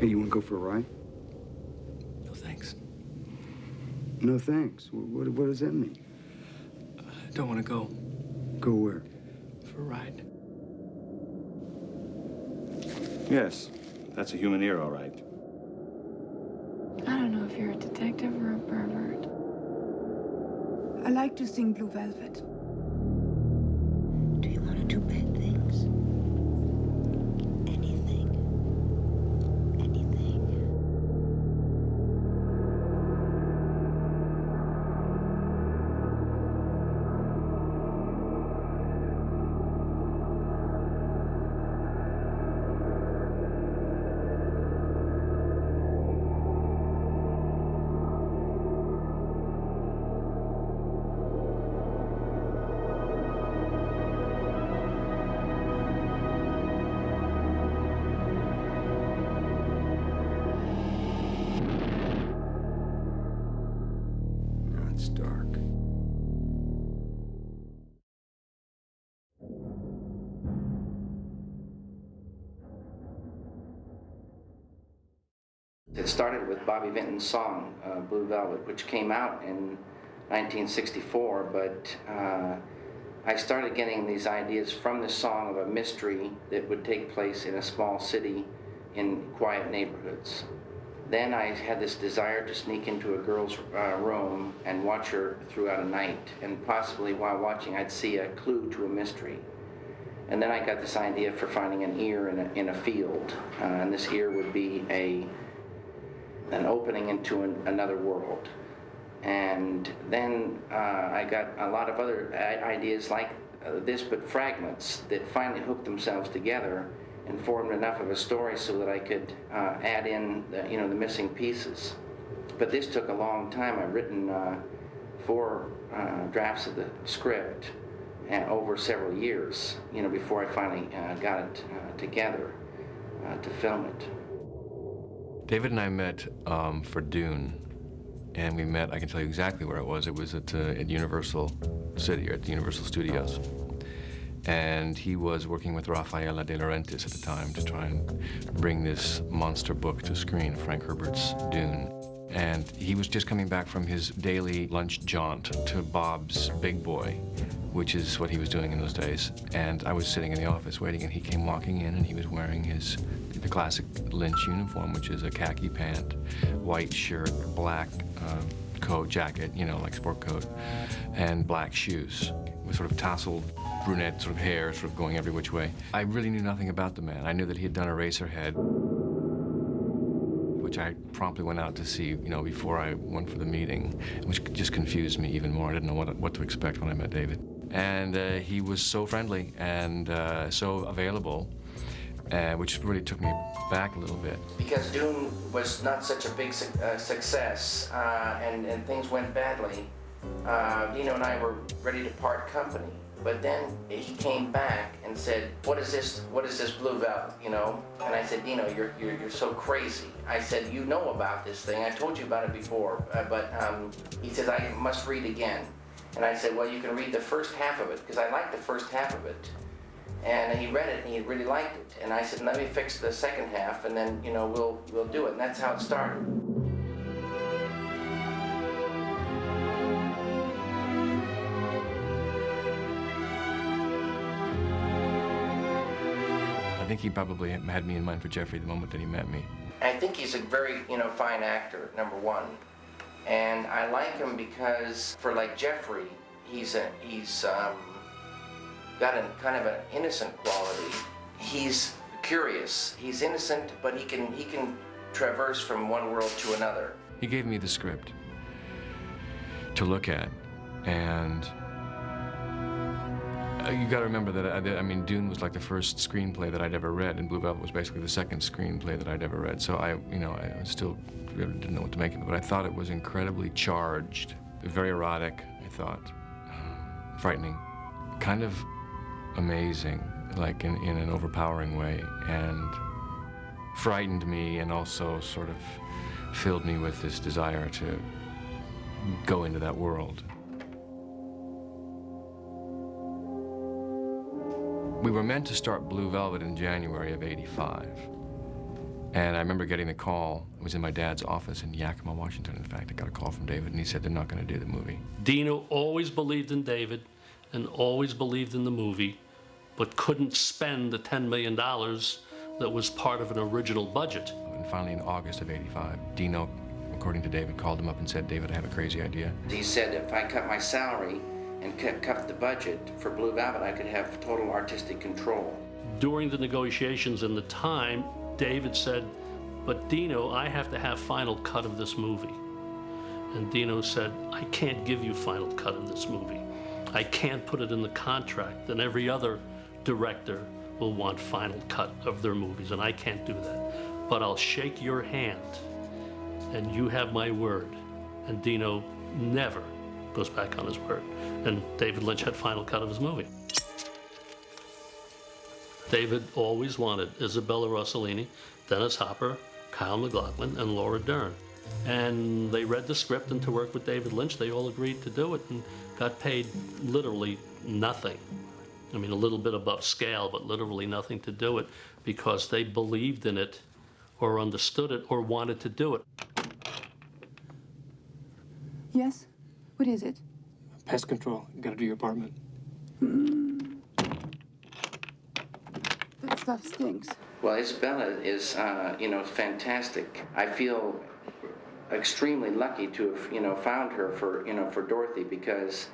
Hey, you want to go for a ride? No, thanks. No thanks. What does that mean? I don't want to go. Go where? For a ride. Yes, that's a human ear, all right. I don't know if you're a detective or a pervert. I like to sing Blue Velvet. Do you want to do bad things? Anything. Anything. Now it's dark. It started with Bobby Vinton's song, Blue Velvet, which came out in 1964, but I started getting these ideas from this song of a mystery that would take place in a small city in quiet neighborhoods. Then I had this desire to sneak into a girl's room and watch her throughout a night, and possibly while watching I'd see a clue to a mystery. And then I got this idea for finding an ear in a field, and this ear would be an opening into another world. And then I got a lot of other ideas like this, but fragments that finally hooked themselves together and formed enough of a story so that I could add in the missing pieces. But this took a long time. I've written 4 drafts of the script over several years, before I finally got it together to film it. David and I met for Dune, and we met, I can tell you exactly where it was. It was at Universal City, or at the Universal Studios. And he was working with Rafaela de Laurentiis at the time to try and bring this monster book to screen, Frank Herbert's Dune. And he was just coming back from his daily lunch jaunt to Bob's Big Boy, which is what he was doing in those days. And I was sitting in the office waiting, and he came walking in, and he was wearing the classic Lynch uniform, which is a khaki pant, white shirt, black coat, jacket, like sport coat, and black shoes with sort of tasseled brunette sort of hair sort of going every which way. I really knew nothing about the man. I knew that he had done Eraserhead, which I promptly went out to see, before I went for the meeting, which just confused me even more. I didn't know what to expect when I met David. And he was so friendly and so available, which really took me back a little bit. Because Dune was not such a big success, and things went badly, Dino and I were ready to part company. But then he came back and said, "What is this? What is this Blue Velvet?" And I said, "Dino, you're so crazy." I said, "You know about this thing. I told you about it before." But he says, "I must read again." And I said, "Well, you can read the first half of it, because I liked the first half of it." And he read it and he really liked it. And I said, "Let me fix the second half, and then we'll do it." And that's how it started. I think he probably had me in mind for Jeffrey the moment that he met me. I think he's a very, fine actor, number one. And I like him because, for like Jeffrey, he's got a kind of an innocent quality. He's curious. He's innocent, but he can traverse from one world to another. He gave me the script to look at, and you got to remember that Dune was like the first screenplay that I'd ever read, and Blue Velvet was basically the second screenplay that I'd ever read. So I still didn't know what to make of it, but I thought it was incredibly charged, very erotic. I thought, frightening, kind of amazing, like in an overpowering way, and frightened me, and also sort of filled me with this desire to go into that world. We were meant to start Blue Velvet in January of '85, And I remember getting the call. I was in my dad's office in Yakima, Washington, in fact. I got a call from David, and he said they're not going to do the movie. Dino always believed in David and always believed in the movie, but couldn't spend the $10 million that was part of an original budget. And finally, in August of '85, Dino, according to David, called him up and said, "David, I have a crazy idea." He said if I cut my salary and cut the budget for Blue Velvet, I could have total artistic control. During the negotiations and the time, David said, "But Dino, I have to have final cut of this movie." And Dino said, "I can't give you final cut of this movie. I can't put it in the contract, and every other director will want final cut of their movies, and I can't do that. But I'll shake your hand, and you have my word." And Dino never goes back on his word. And David Lynch had final cut of his movie. David always wanted Isabella Rossellini, Dennis Hopper, Kyle MacLachlan, and Laura Dern. And they read the script, and to work with David Lynch, they all agreed to do it and got paid literally nothing. I mean, a little bit above scale, but literally nothing to do it because they believed in it or understood it or wanted to do it. Yes? What is it? Pest control. You gotta do your apartment. That stuff stinks. Well, Isabella is, fantastic. I feel extremely lucky to have, found her for Dorothy, because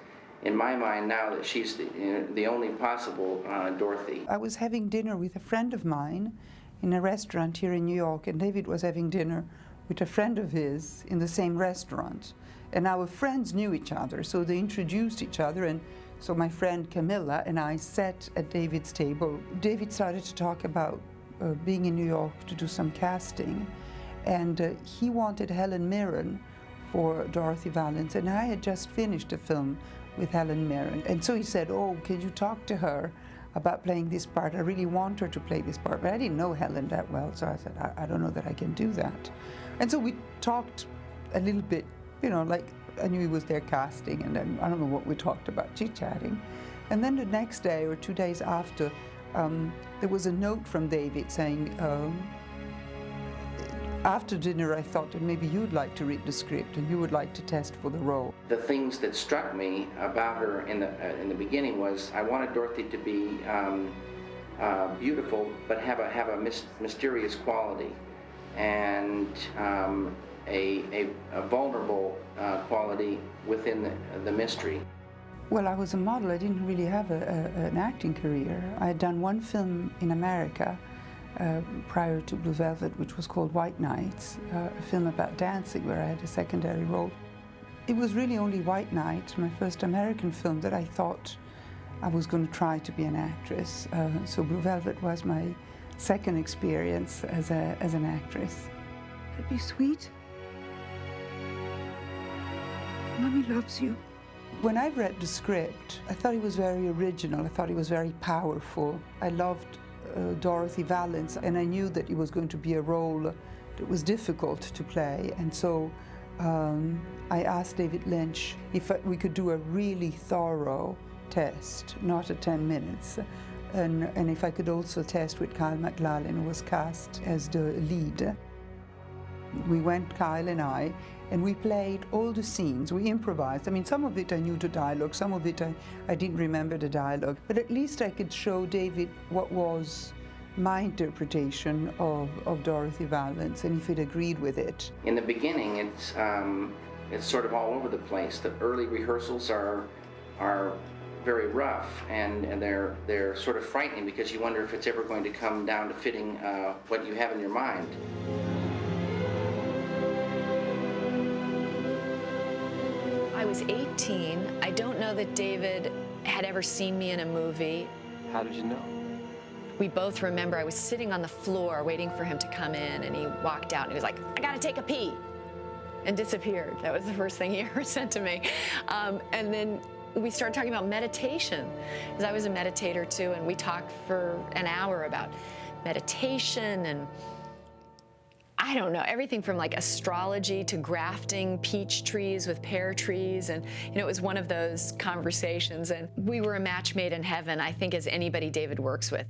in my mind now that she's the only possible Dorothy. I was having dinner with a friend of mine in a restaurant here in New York, and David was having dinner with a friend of his in the same restaurant. And our friends knew each other, so they introduced each other, and so my friend Camilla and I sat at David's table. David started to talk about being in New York to do some casting, and he wanted Helen Mirren for Dorothy Valance, and I had just finished a film with Helen Mirren. And so he said, "Oh, can you talk to her about playing this part? I really want her to play this part." But I didn't know Helen that well, so I said, I don't know that I can do that. And so we talked a little bit, like I knew he was there casting, and then I don't know what we talked about, chit-chatting. And then the next day or 2 days after, there was a note from David saying, after dinner I thought that maybe you'd like to read the script and you would like to test for the role. The things that struck me about her in the beginning was I wanted Dorothy to be beautiful, but have a mysterious quality, and a vulnerable quality within the mystery. Well, I was a model. I didn't really have an acting career. I had done one film in America prior to Blue Velvet, which was called White Nights, a film about dancing where I had a secondary role. It was really only White Night, my first American film, that I thought I was going to try to be an actress. So Blue Velvet was my second experience as an actress. That'd be sweet. Mommy loves you. When I read the script, I thought it was very original. I thought it was very powerful. I loved Dorothy Valance, and I knew that it was going to be a role that was difficult to play. And so I asked David Lynch if we could do a really thorough test, not at 10 minutes, and if I could also test with Kyle MacLachlan, who was cast as the lead. We went, Kyle and I, and we played all the scenes. We improvised. I mean, some of it I knew the dialogue, some of it I didn't remember the dialogue, but at least I could show David what was my interpretation of Dorothy Valance, and if he'd agreed with it. In the beginning, it's sort of all over the place. The early rehearsals are very rough, and they're sort of frightening because you wonder if it's ever going to come down to fitting what you have in your mind. I was 18. I don't know that David had ever seen me in a movie. How did you know? We both remember I was sitting on the floor waiting for him to come in, and he walked out and he was like, "I gotta take a pee," and disappeared. That was the first thing he ever said to me. And then we started talking about meditation, because I was a meditator too, and we talked for an hour about meditation and I don't know, everything from like astrology to grafting peach trees with pear trees. And, it was one of those conversations. And we were a match made in heaven, I think, as anybody David works with.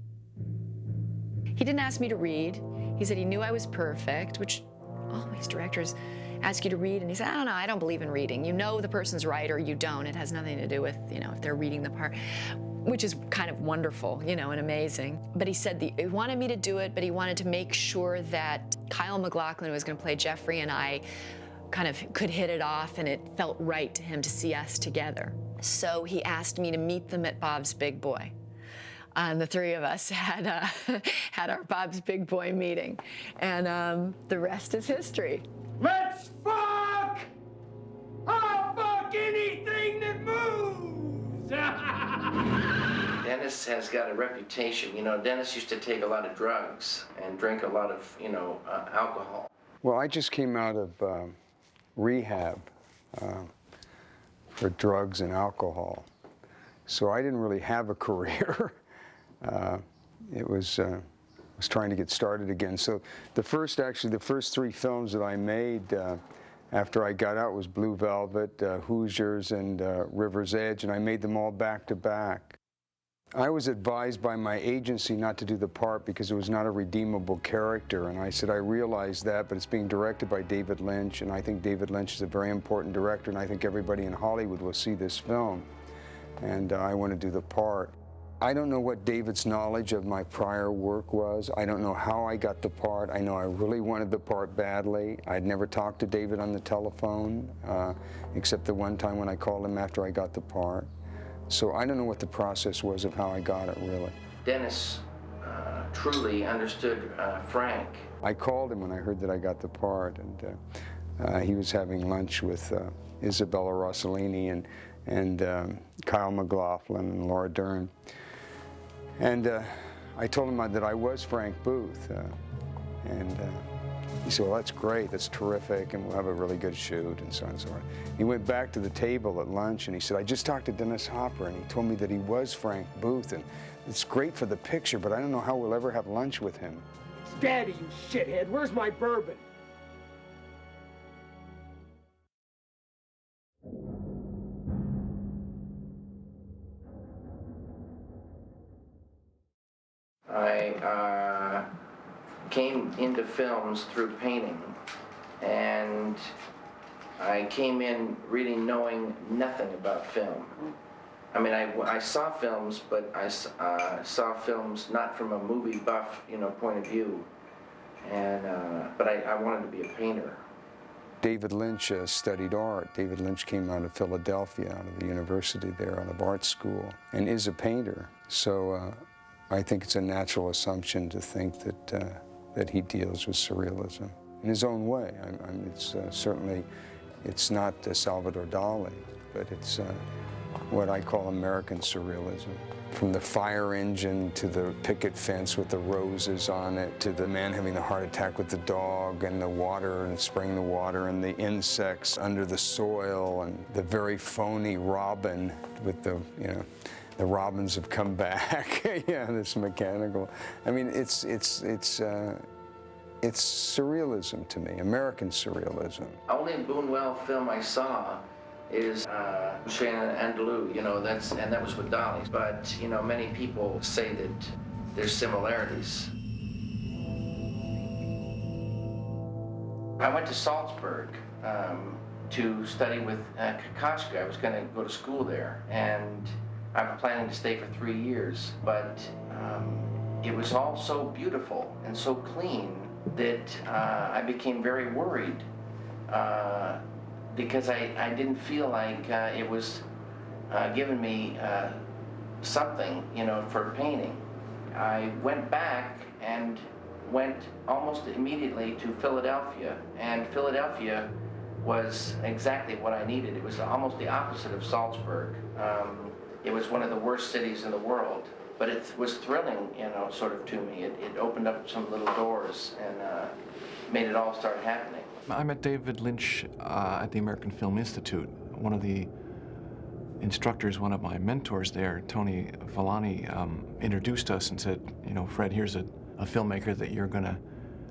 He didn't ask me to read. He said he knew I was perfect, which always directors ask you to read, and he said, I don't believe in reading. You know the person's right or you don't. It has nothing to do with, if they're reading the part, which is kind of wonderful, and amazing. But he said he wanted me to do it, but he wanted to make sure that Kyle MacLachlan was going to play Jeffrey and I kind of could hit it off, and it felt right to him to see us together. So he asked me to meet them at Bob's Big Boy. And the three of us had our Bob's Big Boy meeting. And the rest is history. Let's fuck! I'll fuck anything that moves! Dennis has got a reputation. Dennis used to take a lot of drugs and drink a lot of, alcohol. Well, I just came out of rehab for drugs and alcohol. So I didn't really have a career. It was trying to get started again. So the first 3 films that I made after I got out was Blue Velvet, Hoosiers, and River's Edge, and I made them all back to back. I was advised by my agency not to do the part because it was not a redeemable character, and I said, I realize that, but it's being directed by David Lynch, and I think David Lynch is a very important director, and I think everybody in Hollywood will see this film, and I want to do the part. I don't know what David's knowledge of my prior work was. I don't know how I got the part. I know I really wanted the part badly. I'd never talked to David on the telephone, except the one time when I called him after I got the part. So I don't know what the process was of how I got it, really. Dennis truly understood Frank. I called him when I heard that I got the part, and he was having lunch with Isabella Rossellini and Kyle MacLachlan and Laura Dern. And I told him that I was Frank Booth. And he said, well, that's great, that's terrific, and we'll have a really good shoot, and so on and so on. He went back to the table at lunch, and he said, I just talked to Dennis Hopper, and he told me that he was Frank Booth, and it's great for the picture, but I don't know how we'll ever have lunch with him. Daddy, you shithead, where's my bourbon? I came into films through painting, and I came in really knowing nothing about film. I mean, I saw films, but I saw films not from a movie buff, point of view, and but I wanted to be a painter. David Lynch studied art. David Lynch came out of Philadelphia, out of the university there, out of art school, and is a painter. So I think it's a natural assumption to think that he deals with surrealism in his own way. It's certainly, it's not Salvador Dali, but it's what I call American surrealism. From the fire engine to the picket fence with the roses on it, to the man having the heart attack with the dog, and the water and spraying the water, and the insects under the soil, and the very phony robin with the, the robins have come back. Yeah, this mechanical. I mean, it's surrealism to me, American surrealism. Only Buñuel film I saw is Cheyenne Andalou, and that was with Dolly. But, many people say that there's similarities. I went to Salzburg to study with Kokoschka. I was going to go to school there, and I'm planning to stay for 3 years. But it was all so beautiful and so clean that I became very worried. Because I didn't feel like it was giving me something, for painting. I went back and went almost immediately to Philadelphia, and Philadelphia was exactly what I needed. It was almost the opposite of Salzburg. It was one of the worst cities in the world, but it was thrilling, sort of to me. It opened up some little doors and made it all start happening. I met David Lynch at the American Film Institute. One of the instructors, one of my mentors there, Tony Villani, introduced us and said, Fred, here's a filmmaker that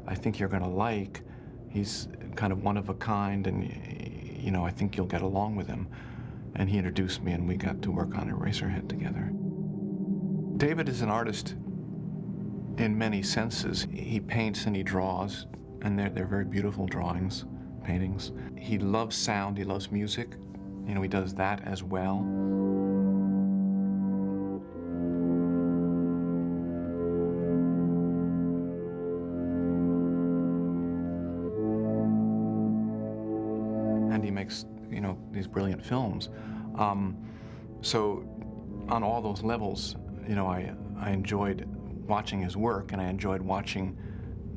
I think you're gonna like. He's kind of one of a kind, and I think you'll get along with him. And he introduced me, and we got to work on Eraserhead together. David is an artist in many senses. He paints and he draws, and they're very beautiful drawings, paintings. He loves sound, he loves music. You know, he does that as well. And he makes, you know, these brilliant films. So on all those levels, you know, I enjoyed watching his work, and I enjoyed watching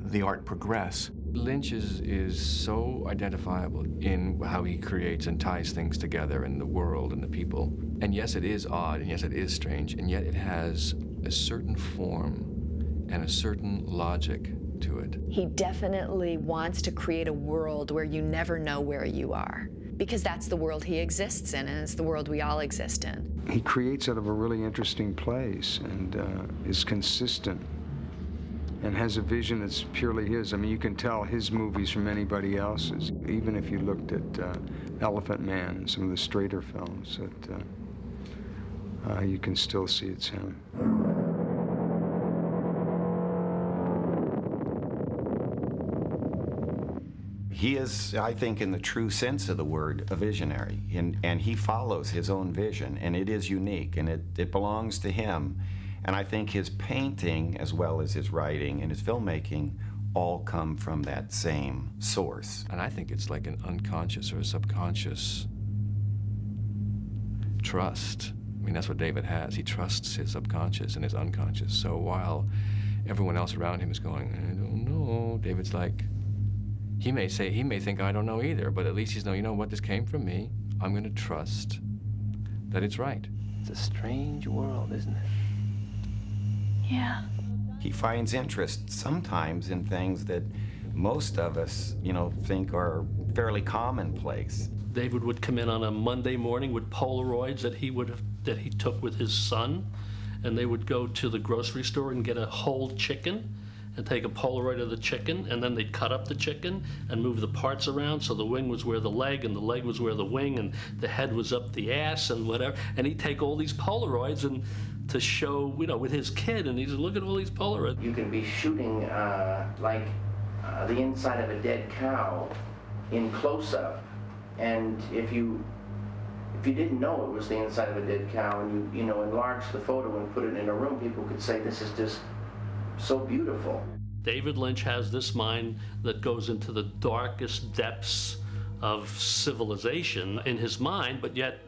the art progress. Lynch is so identifiable in how he creates and ties things together in the world and the people. And yes, it is odd, and yes, it is strange, and yet it has a certain form and a certain logic to it. He definitely wants to create a world where you never know where you are, because that's the world he exists in, and it's the world we all exist in. He creates out of a really interesting place and is consistent and has a vision that's purely his. I mean, you can tell his movies from anybody else's. Even if you looked at Elephant Man and some of the straighter films, that you can still see it's him. He is, I think, in the true sense of the word, a visionary, and he follows his own vision, and it is unique, and it belongs to him. And I think his painting, as well as his writing and his filmmaking, all come from that same source. And I think it's like an unconscious or a subconscious trust. I mean, that's what David has. He trusts his subconscious and his unconscious. So while everyone else around him is going, I don't know, David's like, he may think I don't know either, but at least he's you know what, this came from me. I'm going to trust that it's right. It's a strange world, isn't it? Yeah. He finds interest sometimes in things that most of us, you know, think are fairly commonplace. David would come in on a Monday morning with Polaroids that he took with his son, and they would go to the grocery store and get a whole chicken and take a Polaroid of the chicken, and then they'd cut up the chicken and move the parts around so the wing was where the leg and the leg was where the wing and the head was up the ass and whatever. And he'd take all these Polaroids and to show, you know, with his kid, and he'd say, look at all these Polaroids. You can be shooting the inside of a dead cow in close-up, and if you didn't know it was the inside of a dead cow and you enlarged the photo and put it in a room, people could say, this is just so beautiful. David Lynch has this mind that goes into the darkest depths of civilization in his mind, but yet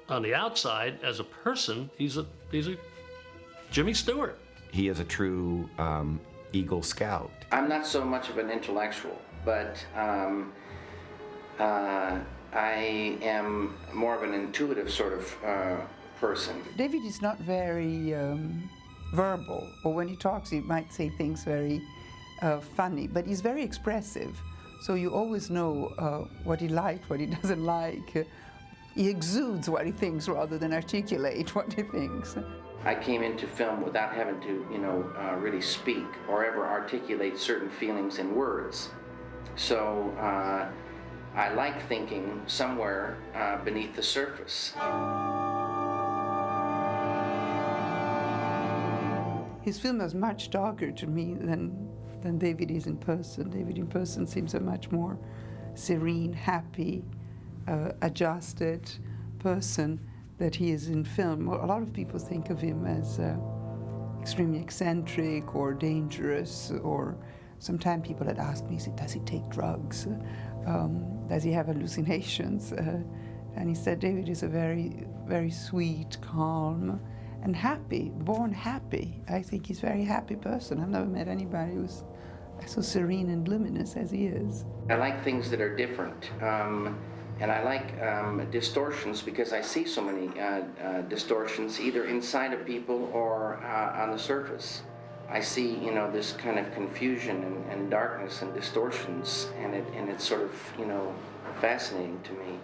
on the outside, as a person, he's a Jimmy Stewart. He is a true Eagle Scout. I'm not so much of an intellectual, but I am more of an intuitive sort of person. David is not very verbal, or when he talks he might say things very funny, but he's very expressive, so you always know what he liked, what he doesn't like. He exudes what he thinks rather than articulate what he thinks. I came into film without having to, really speak or ever articulate certain feelings in words. So I like thinking somewhere beneath the surface. His film is much darker to me than David is in person. David in person seems a much more serene, happy, adjusted person that he is in film. A lot of people think of him as extremely eccentric or dangerous, or sometimes people had asked me, does he take drugs? Does he have hallucinations? And he said David is a very, very sweet, calm, and happy, born happy. I think he's a very happy person. I've never met anybody who's so serene and luminous as he is. I like things that are different. And I like distortions because I see so many distortions either inside of people or on the surface. I see, this kind of confusion and darkness and distortions, and it's sort of, fascinating to me.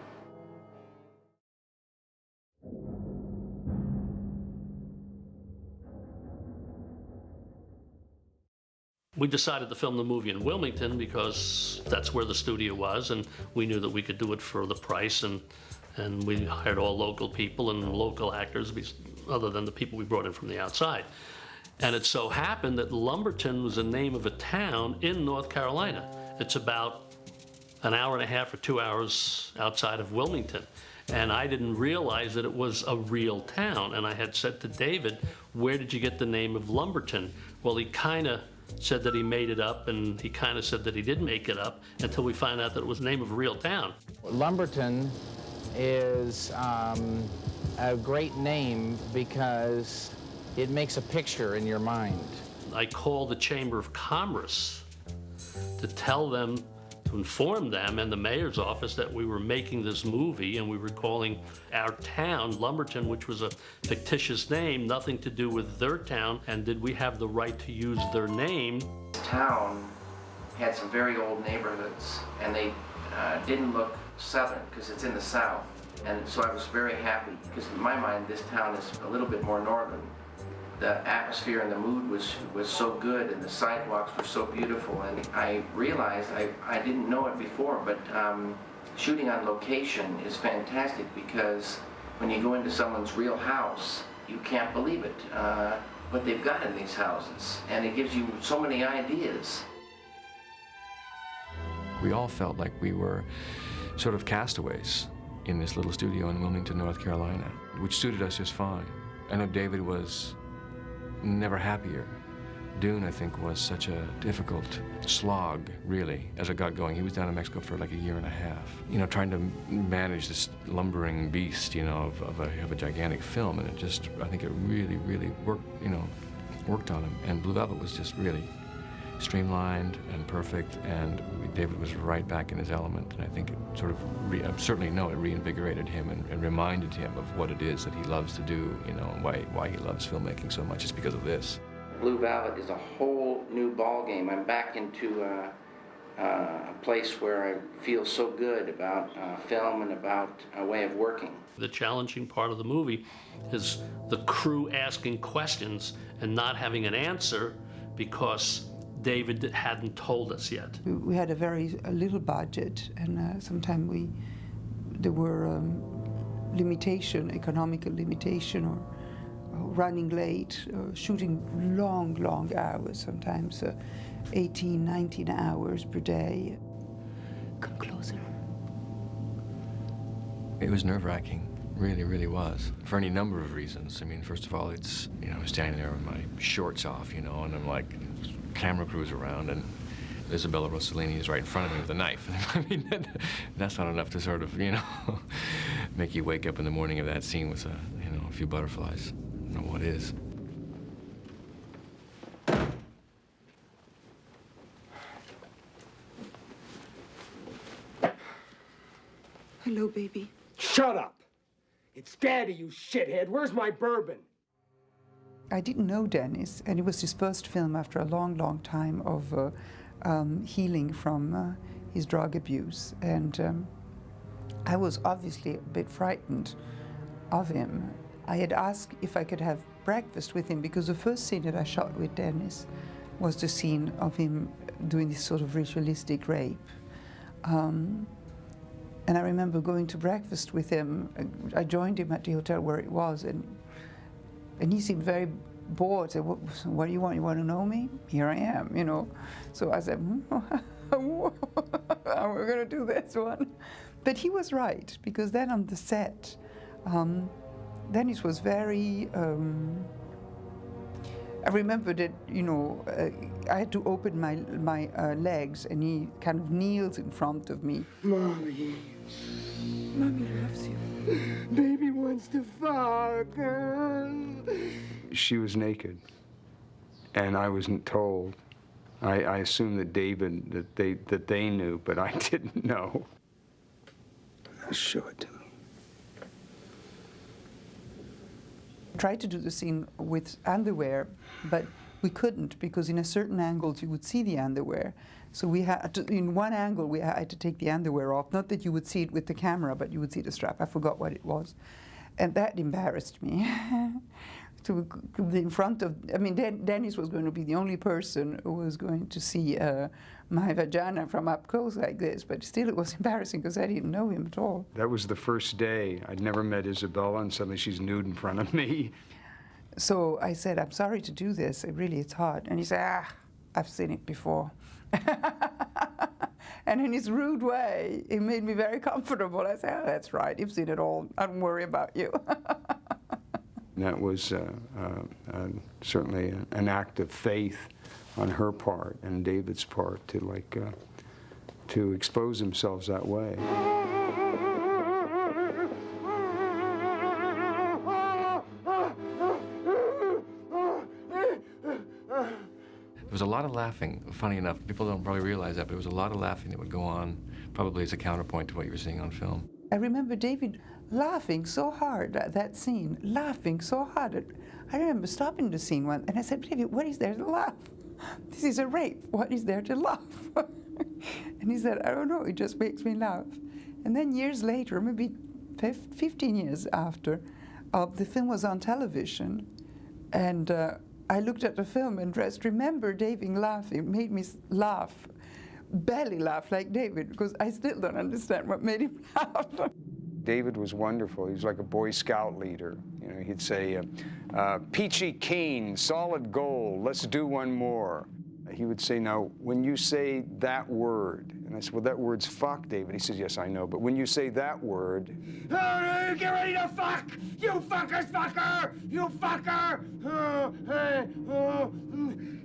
We decided to film the movie in Wilmington because that's where the studio was, and we knew that we could do it for the price, and we hired all local people and local actors, other than the people we brought in from the outside. And it so happened that Lumberton was the name of a town in North Carolina. It's about an hour and a half or 2 hours outside of Wilmington. And I didn't realize that it was a real town. And I had said to David, where did you get the name of Lumberton? Well, he kind of said that he made it up, and he kind of said that he didn't make it up until we found out that it was the name of a real town. Lumberton is a great name because it makes a picture in your mind. I called the Chamber of Commerce to tell them, to inform them and the mayor's office that we were making this movie and we were calling our town Lumberton, which was a fictitious name, nothing to do with their town, and did we have the right to use their name? The town had some very old neighborhoods, and they didn't look southern because it's in the south. And so I was very happy because in my mind this town is a little bit more northern. The atmosphere and the mood was so good, and the sidewalks were so beautiful, and I realized, I didn't know it before, but shooting on location is fantastic because when you go into someone's real house, you can't believe it, what they've got in these houses, and it gives you so many ideas. We all felt like we were sort of castaways in this little studio in Wilmington, North Carolina, which suited us just fine. I know David was never happier. Dune, I think, was such a difficult slog, really, as it got going. He was down in Mexico for like a year and a half, you know, trying to manage this lumbering beast, you know, of a gigantic film, and it just, I think it really, really worked on him. And Blue Velvet was just really streamlined and perfect, and David was right back in his element, and I think it sort of, I certainly know it reinvigorated him and reminded him of what it is that he loves to do, you know, and why he loves filmmaking so much. It's because of this. Blue Velvet is a whole new ballgame. I'm back into a place where I feel so good about film and about a way of working. The challenging part of the movie is the crew asking questions and not having an answer because David hadn't told us yet. We had a little budget, and sometimes there were economical limitation, or running late, shooting long hours, sometimes 18, 19 hours per day. Come closer. It was nerve-wracking, really was, for any number of reasons. I mean, first of all, it's, you know, standing there with my shorts off, you know, and I'm like, camera crews around, and Isabella Rossellini is right in front of me with a knife. I mean, that's not enough to sort of, you know, make you wake up in the morning of that scene with a few butterflies. I don't know what is. Hello, baby. Shut up! It's Daddy, you shithead. Where's my bourbon? I didn't know Dennis, and it was his first film after a long time of healing from his drug abuse. And I was obviously a bit frightened of him. I had asked if I could have breakfast with him because the first scene that I shot with Dennis was the scene of him doing this sort of ritualistic rape. And I remember going to breakfast with him. I joined him at the hotel where it was, and he seemed very bored. Said, what do you want? You want to know me? Here I am, you know. So I said, we're going to do this one. But he was right, because then on the set, Dennis was very, I remember that, you know, I had to open my legs, and he kind of kneels in front of me. Mommy. Mommy loves you. Baby wants to fuck. She was naked, and I wasn't told. I assumed that David, that they knew, but I didn't know. Show it to me. Tried to do the scene with underwear, but we couldn't, because in a certain angles you would see the underwear. So we had to, in one angle we had to take the underwear off. Not that you would see it with the camera, but you would see the strap. I forgot what it was. And that embarrassed me. To be in front of, I mean, Dennis was going to be the only person who was going to see my vagina from up close like this, but still it was embarrassing because I didn't know him at all. That was the first day. I'd never met Isabella, and suddenly she's nude in front of me. So I said, I'm sorry to do this. It's hard. And he said, I've seen it before. And in his rude way, it made me very comfortable. I said, that's right. You've seen it all. I don't worry about you. That was certainly an act of faith on her part and David's part to expose themselves that way. There was a lot of laughing, funny enough. People don't probably realize that, but there was a lot of laughing that would go on, probably as a counterpoint to what you were seeing on film. I remember David laughing so hard at that scene, laughing so hard. I remember stopping the scene once, and I said, David, what is there to laugh? This is a rape. What is there to laugh? And he said, I don't know, it just makes me laugh. And then years later, maybe 15 years after, the film was on television, and I looked at the film and just remember David laughing. It made me laugh, belly laugh like David, because I still don't understand what made him laugh. David was wonderful. He was like a Boy Scout leader. You know, he'd say, peachy keen, solid gold, let's do one more. He would say, now, when you say that word, and I said, well, that word's fuck, David. He says, yes, I know, but when you say that word... Get ready to fuck! You fuckers, fucker! You fucker!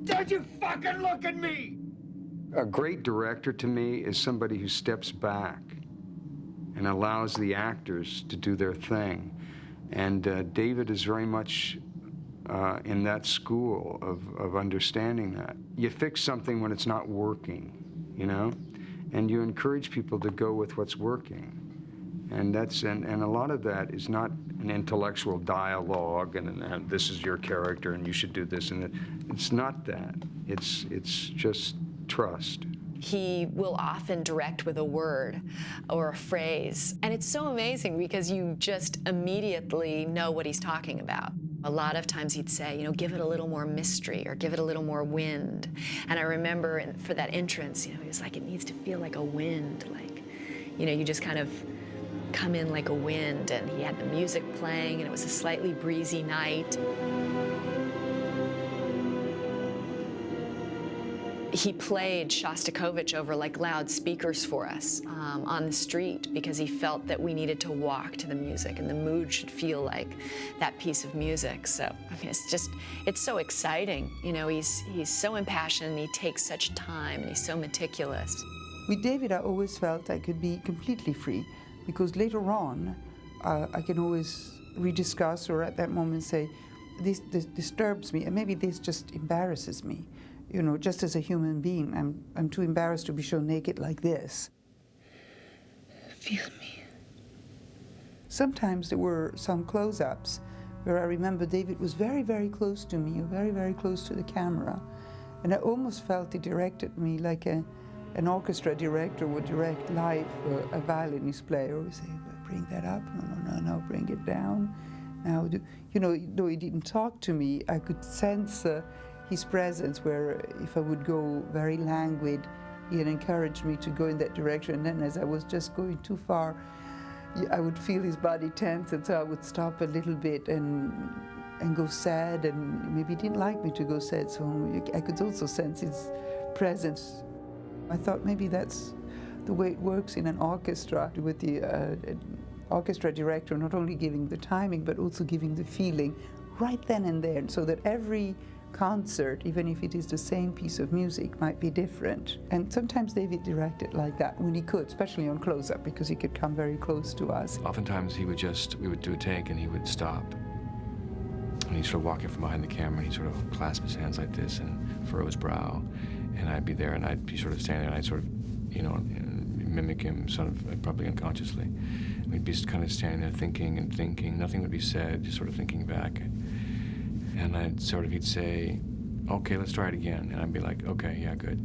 Don't you fucking look at me! A great director to me is somebody who steps back and allows the actors to do their thing. And David is very much in that school of understanding that. You fix something when it's not working, you know? And you encourage people to go with what's working. And a lot of that is not an intellectual dialogue and this is your character and you should do this and that. It's not that. It's just trust. He will often direct with a word or a phrase. And it's so amazing because you just immediately know what he's talking about. A lot of times he'd say, you know, give it a little more mystery or give it a little more wind. And I remember for that entrance, you know, he was like, it needs to feel like a wind. Like, you know, you just kind of come in like a wind. And he had the music playing and it was a slightly breezy night. He played Shostakovich over like loudspeakers for us on the street because he felt that we needed to walk to the music and the mood should feel like that piece of music. So I mean, it's so exciting. You know, he's so impassioned and he takes such time and he's so meticulous. With David, I always felt I could be completely free because later on, I can always rediscuss or at that moment say, this disturbs me and maybe this just embarrasses me. You know, just as a human being, I'm too embarrassed to be shown naked like this. Feel me. Sometimes there were some close-ups where I remember David was very, very close to me, very, very close to the camera. And I almost felt he directed me like an orchestra director would direct live a violinist player. We say, bring that up, no, bring it down. Now, you know, though he didn't talk to me, I could sense his presence, where if I would go very languid, he had encouraged me to go in that direction. And then as I was just going too far, I would feel his body tense, and so I would stop a little bit and go sad, and maybe he didn't like me to go sad, so I could also sense his presence. I thought maybe that's the way it works in an orchestra, with the orchestra director not only giving the timing, but also giving the feeling right then and there, so that every concert, even if it is the same piece of music, might be different. And sometimes David directed like that when he could, especially on close-up, because he could come very close to us. Oftentimes we would do a take and he would stop. And he'd sort of walk in from behind the camera and he'd sort of clasp his hands like this and furrow his brow. And I'd be there and I'd be sort of standing there and I'd sort of, you know, mimic him sort of probably unconsciously. And we'd be kind of standing there thinking and thinking. Nothing would be said, just sort of thinking back. And he'd say, okay, let's try it again. And I'd be like, okay, yeah, good.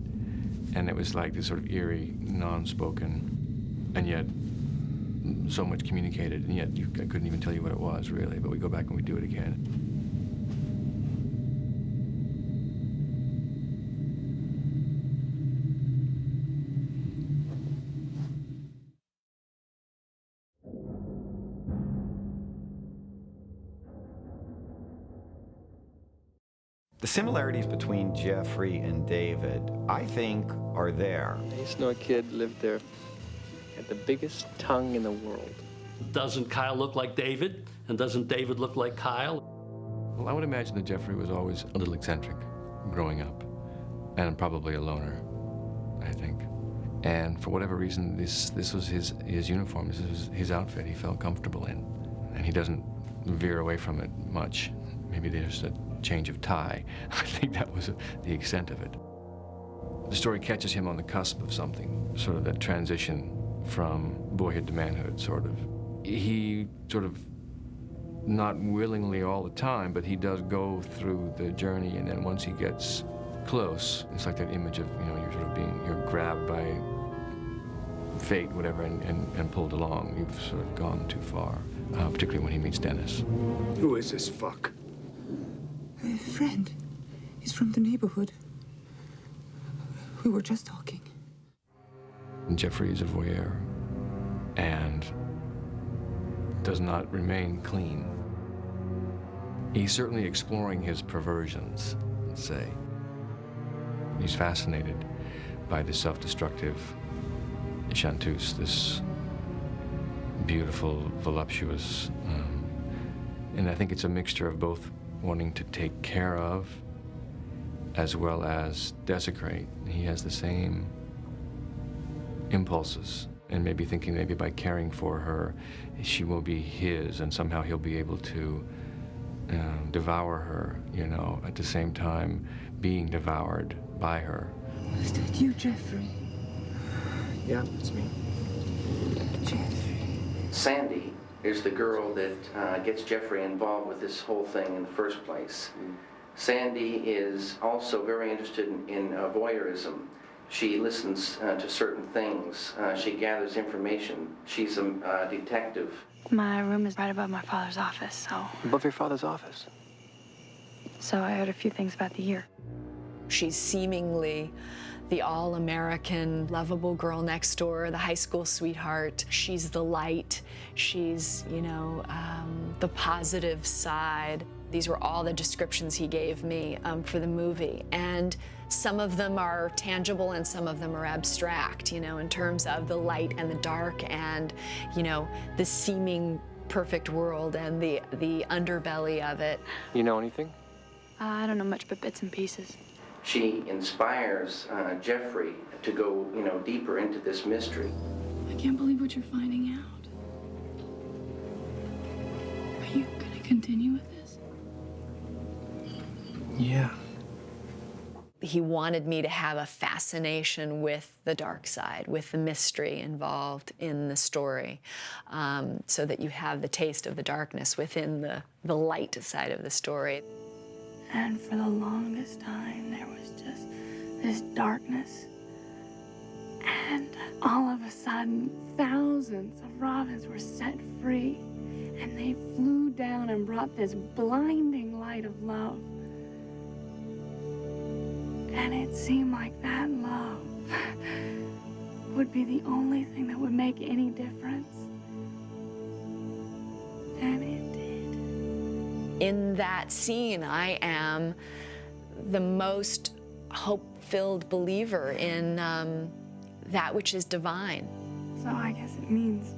And it was like this sort of eerie, non-spoken, and yet so much communicated, and yet I couldn't even tell you what it was, really. But we go back and we do it again. The similarities between Jeffrey and David, I think, are there. Ace no kid lived there, had the biggest tongue in the world. Doesn't Kyle look like David? And doesn't David look like Kyle? Well, I would imagine that Jeffrey was always a little eccentric growing up, and probably a loner, I think. And for whatever reason, this was his uniform, this was his outfit he felt comfortable in. And he doesn't veer away from it much. Maybe there's a change of tie. I think that was the extent of it. The story catches him on the cusp of something, sort of that transition from boyhood to manhood, sort of. He sort of, not willingly all the time, but he does go through the journey, and then once he gets close, it's like that image of, you're sort of you're grabbed by fate, whatever, and pulled along. You've sort of gone too far, particularly when he meets Dennis. Who is this fuck? A friend. He's from the neighborhood. We were just talking. And Jeffrey is a voyeur and does not remain clean. He's certainly exploring his perversions, let's say. He's fascinated by this self-destructive chanteuse, this beautiful, voluptuous, and I think it's a mixture of both wanting to take care of as well as desecrate. He has the same impulses, and maybe thinking maybe by caring for her, she will be his, and somehow he'll be able to devour her, at the same time being devoured by her. Is that you, Jeffrey? Yeah, it's me. Jeffrey. Sandy is the girl that gets Jeffrey involved with this whole thing in the first place. Sandy is also very interested in voyeurism. She listens to certain things. She gathers information. She's a detective. My room is right above my father's office, so... Above your father's office? So I heard a few things about the year. She's seemingly the all-American, lovable girl next door, the high school sweetheart. She's the light. She's, the positive side. These were all the descriptions he gave me for the movie. And some of them are tangible and some of them are abstract, in terms of the light and the dark and, the seeming perfect world and the underbelly of it. You know anything? I don't know much but bits and pieces. She inspires Jeffrey to go, deeper into this mystery. I can't believe what you're finding out. Are you gonna continue with this? Yeah. He wanted me to have a fascination with the dark side, with the mystery involved in the story, so that you have the taste of the darkness within the light side of the story. And for the longest time, there was just this darkness. And all of a sudden, thousands of robins were set free. And they flew down and brought this blinding light of love. And it seemed like that love would be the only thing that would make any difference. And it did. In that scene, I am the most hope-filled believer in that which is divine. So I guess it means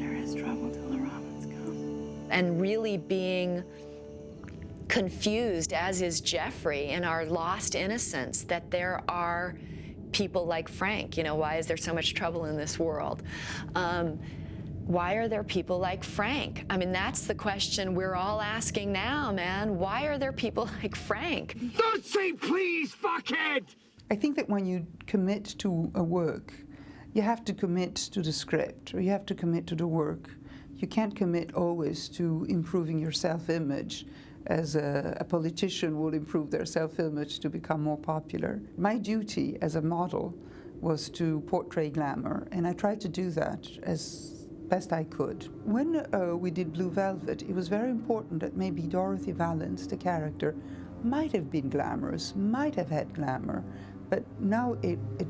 there is trouble till the robins come. And really being confused, as is Jeffrey, in our lost innocence, that there are people like Frank. Why is there so much trouble in this world? Why are there people like Frank? I mean, that's the question we're all asking now, man. Why are there people like Frank? Don't say please, fuckhead! I think that when you commit to a work, you have to commit to the script, or you have to commit to the work. You can't commit always to improving your self-image as a politician would improve their self-image to become more popular. My duty as a model was to portray glamour, and I tried to do that as best I could. When we did Blue Velvet, it was very important that maybe Dorothy Valance, the character, might have been glamorous, might have had glamour, but now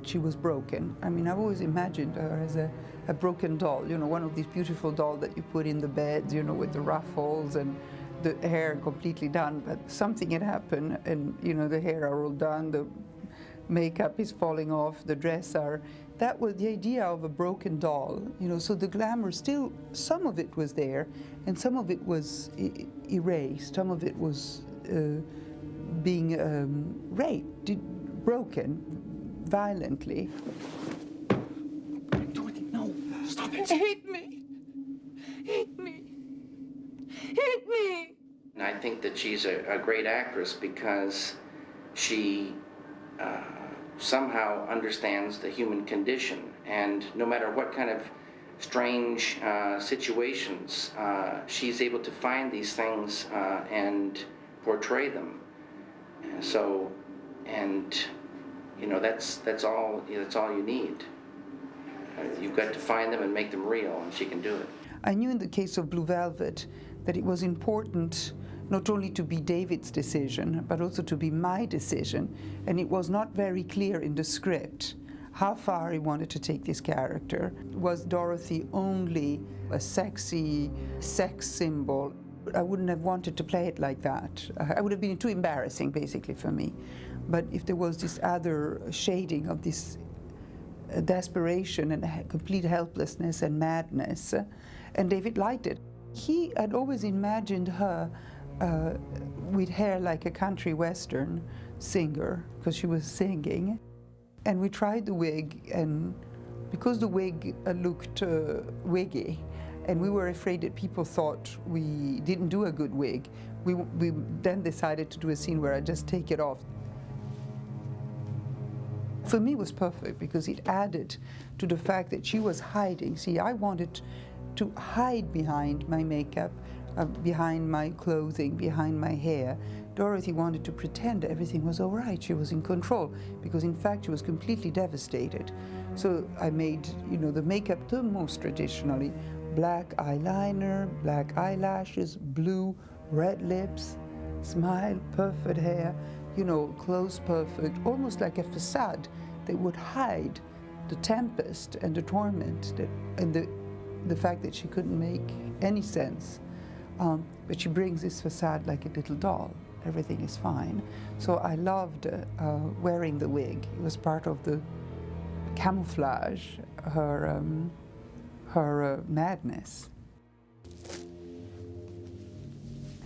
she was broken. I mean, I've always imagined her as a broken doll, one of these beautiful dolls that you put in the beds, with the ruffles and the hair completely done, but something had happened, and the hair are all done, the makeup is falling off, the dress are. That was the idea of a broken doll, so the glamour still, some of it was there, and some of it was erased, some of it was being raped, broken violently. Dorothy, no, stop it. Hit me! Hit me! Hit me! And I think that she's a great actress because she somehow understands the human condition, and no matter what kind of strange situations, she's able to find these things and portray them. So, and that's all you need. You've got to find them and make them real, and she can do it. I knew in the case of Blue Velvet that it was important not only to be David's decision, but also to be my decision. And it was not very clear in the script how far he wanted to take this character. Was Dorothy only a sexy sex symbol? I wouldn't have wanted to play it like that. I would have been too embarrassing, basically, for me. But if there was this other shading of this desperation and complete helplessness and madness, and David liked it. He had always imagined her with hair like a country western singer, because she was singing. And we tried the wig, and because the wig looked wiggy, and we were afraid that people thought we didn't do a good wig, we then decided to do a scene where I just take it off. For me, it was perfect because it added to the fact that she was hiding. See, I wanted to hide behind my makeup, behind my clothing, behind my hair. Dorothy wanted to pretend everything was all right. She was in control because, in fact, she was completely devastated. So I made, the makeup the most traditionally. Black eyeliner, black eyelashes, blue, red lips, smile, perfect hair, clothes perfect, almost like a facade that would hide the tempest and the torment and the fact that she couldn't make any sense. But she brings this facade like a little doll. Everything is fine. So I loved wearing the wig. It was part of the camouflage, her madness.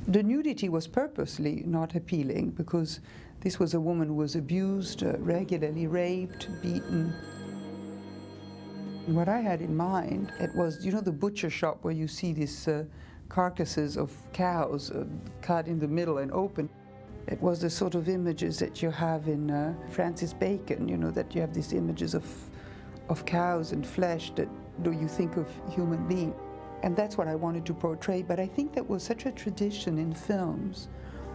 The nudity was purposely not appealing because this was a woman who was abused, regularly raped, beaten. What I had in mind, it was, the butcher shop where you see these carcasses of cows cut in the middle and open. It was the sort of images that you have in Francis Bacon, that you have these images of cows and flesh that you think of human beings. And that's what I wanted to portray, but I think that was such a tradition in films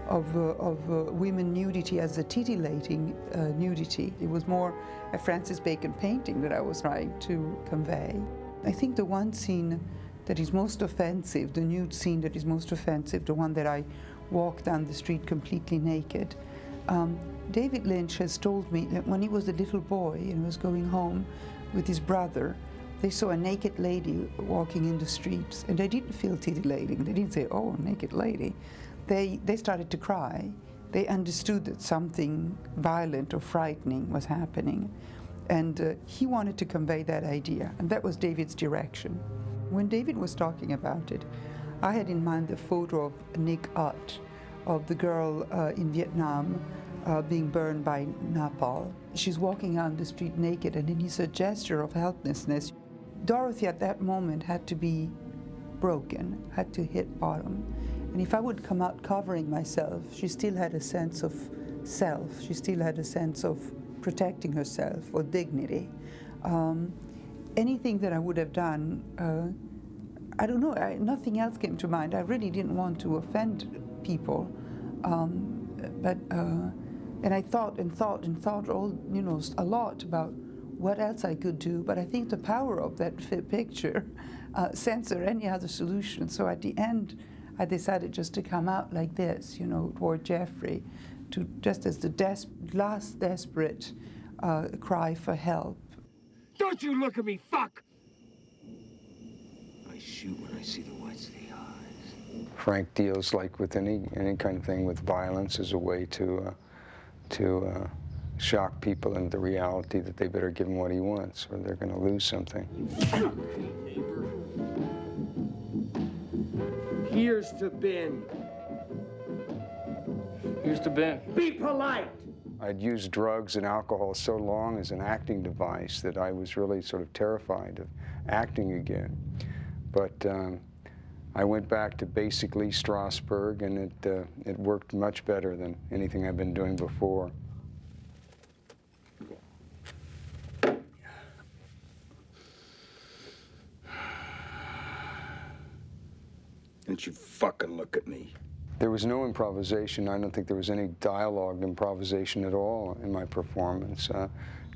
of women nudity as a titillating nudity. It was more a Francis Bacon painting that I was trying to convey. I think the one scene that is most offensive, the nude scene that is most offensive, the one that I walk down the street completely naked, David Lynch has told me that when he was a little boy and was going home with his brother, they saw a naked lady walking in the streets, and they didn't feel titillating. They didn't say, "Oh, naked lady." They started to cry. They understood that something violent or frightening was happening. And he wanted to convey that idea, and that was David's direction. When David was talking about it, I had in mind the photo of Nick Ott, of the girl in Vietnam being burned by napalm. She's walking down the street naked, and it's a gesture of helplessness. Dorothy at that moment had to be broken, had to hit bottom. And if I would come out covering myself, she still had a sense of self. She still had a sense of protecting herself or dignity. Anything that I would have done, I don't know, nothing else came to mind. I really didn't want to offend people. And I thought a lot about what else I could do, but I think the power of that picture censored any other solution. So at the end, I decided just to come out like this, toward Jeffrey, just as the last desperate cry for help. Don't you look at me, fuck! I shoot when I see the whites of the eyes. Frank deals like with any kind of thing with violence as a way to shock people into the reality that they better give him what he wants or they're going to lose something. Here's to Ben. Here's to Ben. Be polite. I'd used drugs and alcohol so long as an acting device that I was really sort of terrified of acting again. But I went back to basically Strasbourg, and it worked much better than anything I've been doing before. Don't you fucking look at me. There was no improvisation. I don't think there was any dialogue improvisation at all in my performance.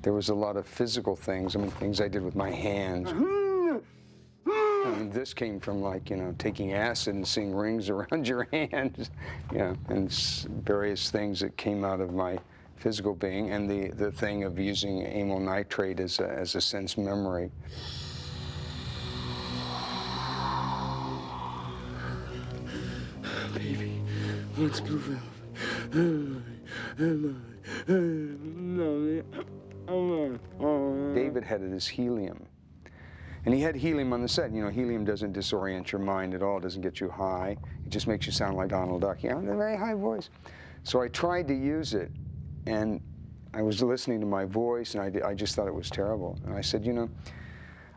There was a lot of physical things, I mean, things I did with my hands. I mean, this came from, like, you know, taking acid and seeing rings around your hands, yeah, and various things that came out of my physical being, and the thing of using amyl nitrate as a sense memory. Baby, what's blue velvet? David had it as helium. And he had helium on the set. You know, helium doesn't disorient your mind at all. It doesn't get you high. It just makes you sound like Donald Duck. You know, a very high voice. So I tried to use it, and I was listening to my voice, and I just thought it was terrible. And I said, you know,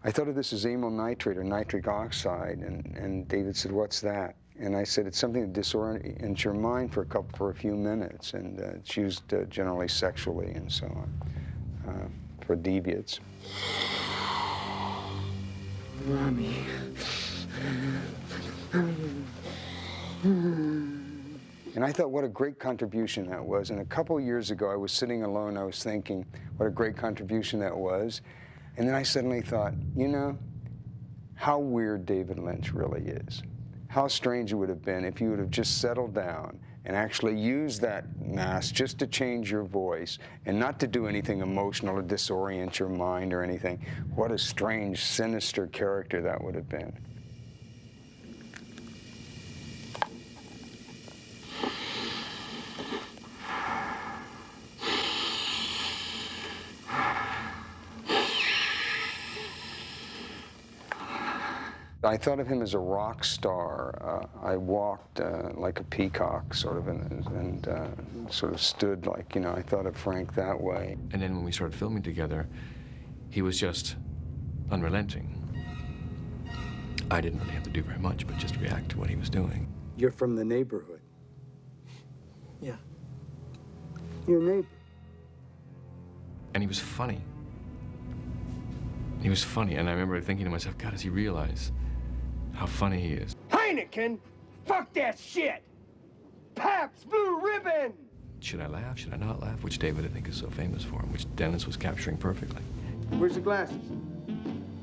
I thought of this as amyl nitrate or nitric oxide. And David said, what's that? And I said, it's something that disorients your mind for a few minutes, and it's used generally sexually and so on, for deviants. Mommy. And I thought what a great contribution that was. And a couple of years ago, I was sitting alone, I was thinking what a great contribution that was. And then I suddenly thought, you know, how weird David Lynch really is. How strange it would have been if you would have just settled down and actually used that mask just to change your voice and not to do anything emotional or disorient your mind or anything. What a strange, sinister character that would have been. I thought of him as a rock star. I walked like a peacock, sort of, and sort of stood like, you know, I thought of Frank that way. And then when we started filming together, he was just unrelenting. I didn't really have to do very much, but just react to what he was doing. You're from the neighborhood. Yeah. Your neighbor. And he was funny. He was funny, and I remember thinking to myself, God, does he realize how funny he is? Heineken! Fuck that shit! Pabst Blue Ribbon! Should I laugh? Should I not laugh? Which David, I think, is so famous for, and which Dennis was capturing perfectly. Where's the glasses?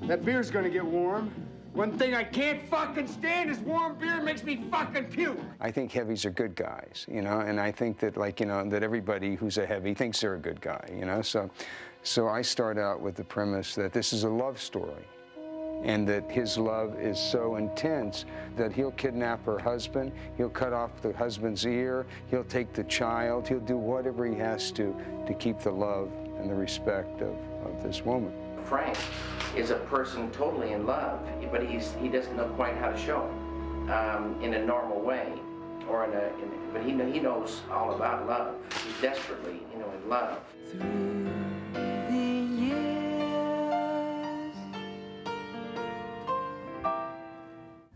That beer's gonna get warm. One thing I can't fucking stand is warm beer. It makes me fucking puke. I think heavies are good guys, you know, and I think that, like, you know, that everybody who's a heavy thinks they're a good guy, you know, so I start out with the premise that this is a love story, and that his love is so intense that he'll kidnap her husband, he'll cut off the husband's ear, he'll take the child, he'll do whatever he has to keep the love and the respect of this woman. Frank is a person totally in love, but he doesn't know quite how to show it in a normal way, or but he knows all about love. He's desperately, you know, in love.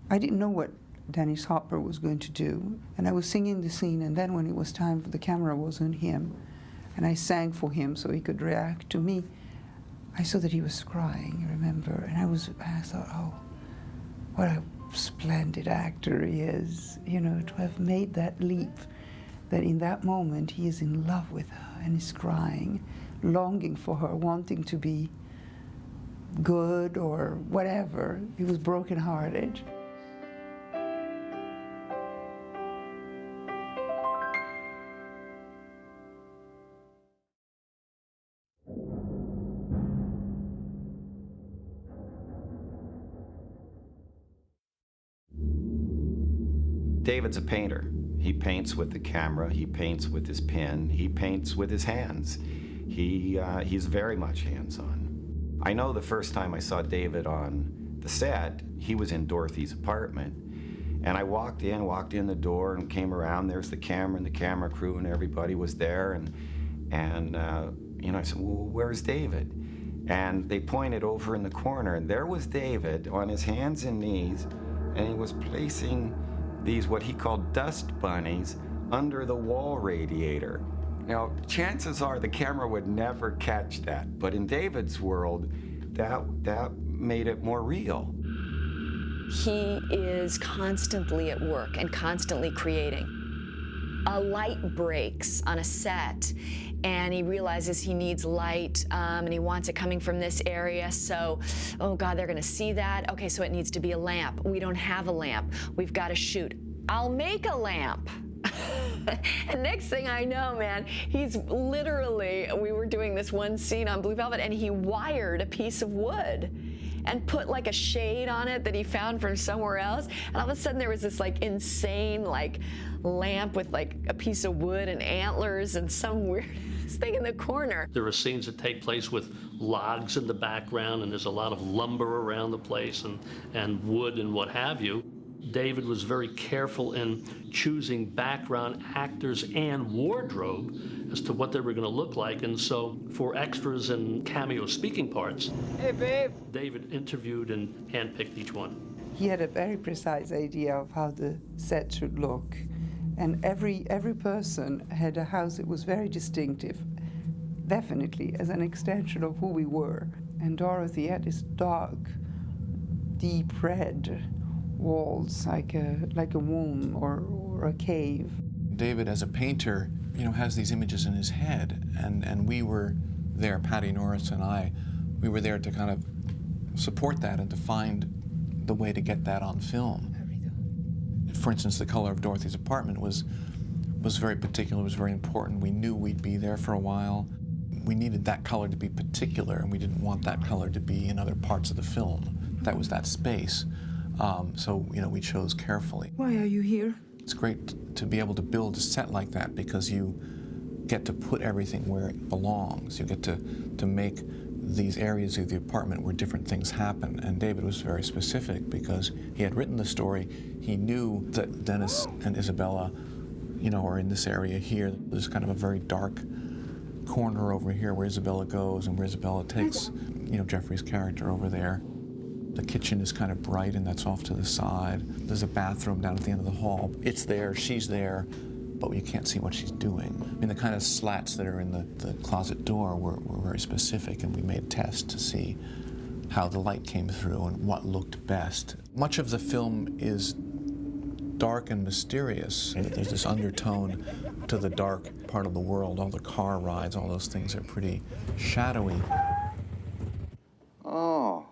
I didn't know what Dennis Hopper was going to do, and I was singing the scene, and then when it was time, the camera was on him, and I sang for him so he could react to me. I saw that he was crying, remember, and I thought, oh, what a splendid actor he is, you know, to have made that leap, that in that moment he is in love with her and is crying, longing for her, wanting to be good or whatever. He was brokenhearted. David's a painter. He paints with the camera, he paints with his pen, he paints with his hands. He's very much hands-on. I know the first time I saw David on the set, he was in Dorothy's apartment. And I walked in the door and came around, there's the camera and the camera crew and everybody was there. And I said, well, where's David? And they pointed over in the corner, and there was David on his hands and knees, and he was placing these, what he called dust bunnies, under the wall radiator. Now, chances are the camera would never catch that, but in David's world, that made it more real. He is constantly at work and constantly creating. A light breaks on a set, and he realizes he needs light, and he wants it coming from this area, so, oh God, they're gonna see that? Okay, so it needs to be a lamp. We don't have a lamp. We've gotta shoot. I'll make a lamp. And next thing I know, man, he's literally, we were doing this one scene on Blue Velvet, and he wired a piece of wood and put like a shade on it that he found from somewhere else. And all of a sudden there was this like insane like lamp with like a piece of wood and antlers and some weird thing in the corner. There are scenes that take place with logs in the background, and there's a lot of lumber around the place and wood and what have you. David was very careful in choosing background actors and wardrobe as to what they were going to look like. And so for extras and cameo speaking parts, hey, babe, David interviewed and handpicked each one. He had a very precise idea of how the set should look. And every person had a house that was very distinctive, definitely as an extension of who we were. And Dorothy had this dark, deep red walls, like a womb or a cave. David, as a painter, has these images in his head, and we were there, Patty Norris and I, we were there to kind of support that and to find the way to get that on film. For instance, the color of Dorothy's apartment was very particular, was very important. We knew we'd be there for a while. We needed that color to be particular, and we didn't want that color to be in other parts of the film. That was that space. So, we chose carefully. Why are you here? It's great to be able to build a set like that because you get to put everything where it belongs. You get to make these areas of the apartment where different things happen. And David was very specific because he had written the story. He knew that Dennis and Isabella, are in this area here. There's kind of a very dark corner over here where Isabella goes and where Isabella takes, Jeffrey's character over there. The kitchen is kind of bright, and that's off to the side. There's a bathroom down at the end of the hall. It's there, she's there, but you can't see what she's doing. I mean, the kind of slats that are in the closet door were very specific, and we made tests to see how the light came through and what looked best. Much of the film is dark and mysterious. There's this undertone to the dark part of the world. All the car rides, all those things are pretty shadowy. Oh.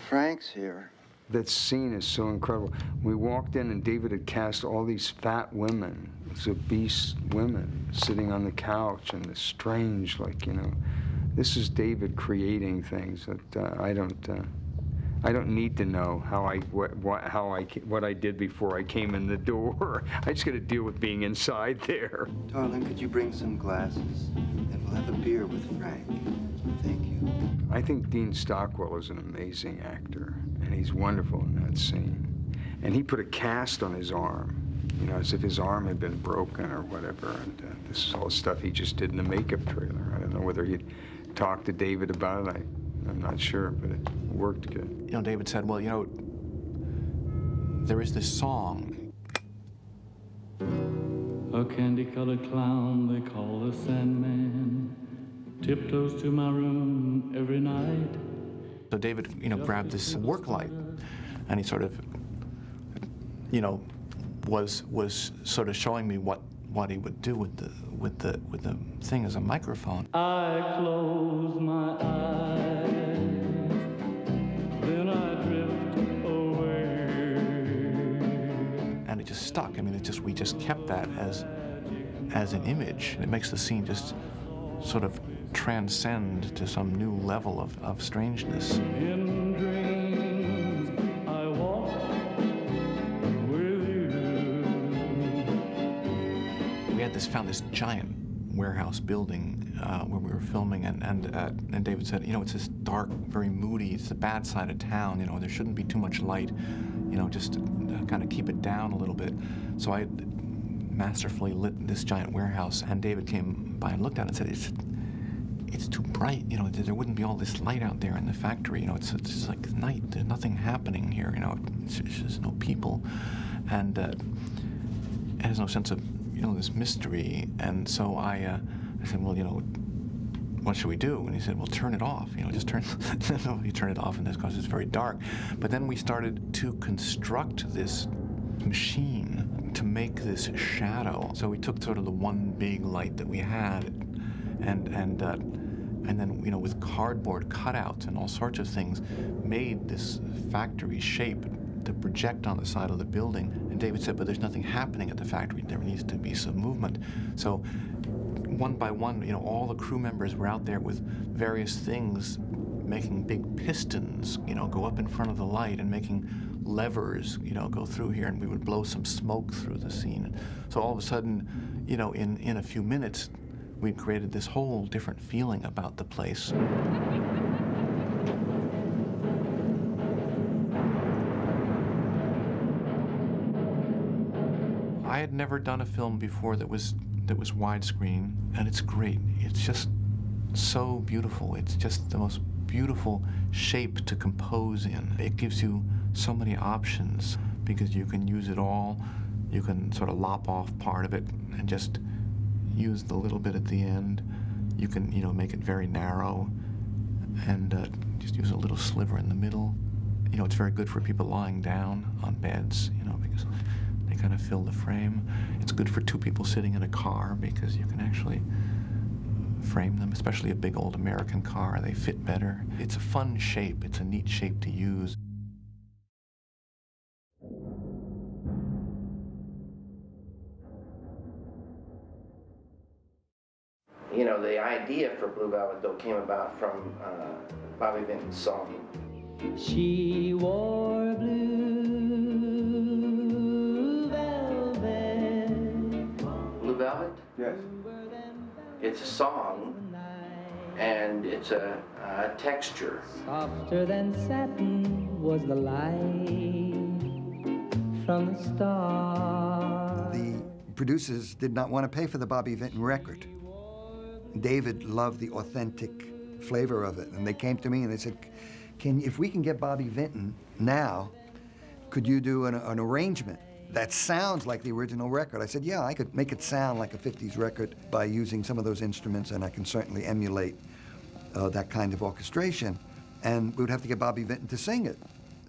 Frank's here. That scene is so incredible. We walked in and David had cast all these fat women, these obese women sitting on the couch, and this strange, this is David creating things that I don't need to know what I did before I came in the door. I just got to deal with being inside there. Darling, could you bring some glasses? And we'll have a beer with Frank. Thank you. I think Dean Stockwell is an amazing actor, and he's wonderful in that scene. And he put a cast on his arm, as if his arm had been broken or whatever. And this is all stuff he just did in the makeup trailer. I don't know whether he'd talked to David about it. I'm not sure, but it worked good. David said, well, there is this song. A candy-colored clown they call the Sandman tiptoes to my room every night. So David, grabbed this work light, and he sort of, was sort of showing me what he would do with the thing as a microphone. I close my eyes, then I drift away. And it just stuck. I mean, we just kept that as an image. It makes the scene just sort of transcend to some new level of strangeness. In dreams I walk found this giant warehouse building where we were filming, and David said, you know, it's this dark, very moody, it's the bad side of town, you know, there shouldn't be too much light, you know, just to kind of keep it down a little bit. So I masterfully lit this giant warehouse, and David came by and looked at it and said, it's too bright, you know, there wouldn't be all this light out there in the factory, you know, it's like night, there's nothing happening here, you know, there's no people, and it has no sense of, you know, this mystery. And so I said, well, you know, what should we do? And he said, well, turn it off, you know, just turn, no, you turn it off, and this because it's very dark. But then we started to construct this machine to make this shadow. So we took sort of the one big light that we had, and then, you know, with cardboard cutouts and all sorts of things, made this factory shape to project on the side of the building. And David said, but there's nothing happening at the factory. There needs to be some movement. So one by one, you know, all the crew members were out there with various things, making big pistons, you know, go up in front of the light, and making levers, you know, go through here, and we would blow some smoke through the scene. So all of a sudden, you know, in a few minutes, we created this whole different feeling about the place. I had never done a film before that was widescreen, and it's great. It's just so beautiful. It's just the most beautiful shape to compose in. It gives you so many options because you can use it all. You can sort of lop off part of it and just use the little bit at the end. You can, you know, make it very narrow and just use a little sliver in the middle. You know, it's very good for people lying down on beds, you know, because they kind of fill the frame. It's good for two people sitting in a car because you can actually frame them, especially a big old American car. They fit better. It's a fun shape. It's a neat shape to use. You know, the idea for Blue Velvet, though, came about from Bobby Vinton's song. She wore blue velvet. Blue Velvet? Yes. It's a song, and it's a texture. Softer than satin was the light from the start. The producers did not want to pay for the Bobby Vinton record. David loved the authentic flavor of it, and they came to me and they said, if we can get Bobby Vinton now, could you do an arrangement that sounds like the original record? I said, yeah, I could make it sound like a 50s record by using some of those instruments, and I can certainly emulate that kind of orchestration. And we would have to get Bobby Vinton to sing it.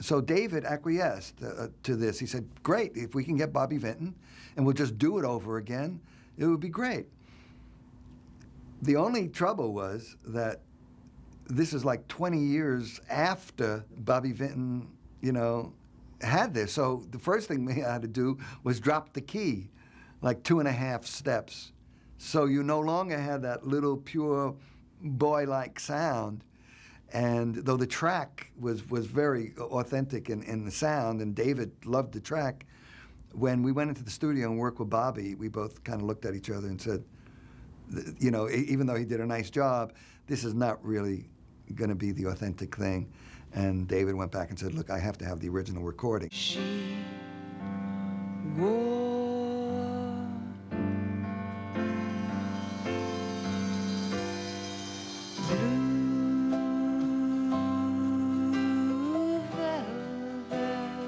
So David acquiesced to this. He said, great, if we can get Bobby Vinton and we'll just do it over again, it would be great. The only trouble was that this is like 20 years after Bobby Vinton, you know, had this. So the first thing we had to do was drop the key, like 2.5 steps. So you no longer had that little pure boy-like sound. And though the track was very authentic in the sound, and David loved the track, when we went into the studio and worked with Bobby, we both kind of looked at each other and said, you know, even though he did a nice job, this is not really going to be the authentic thing. And David went back and said, look, I have to have the original recording. She wore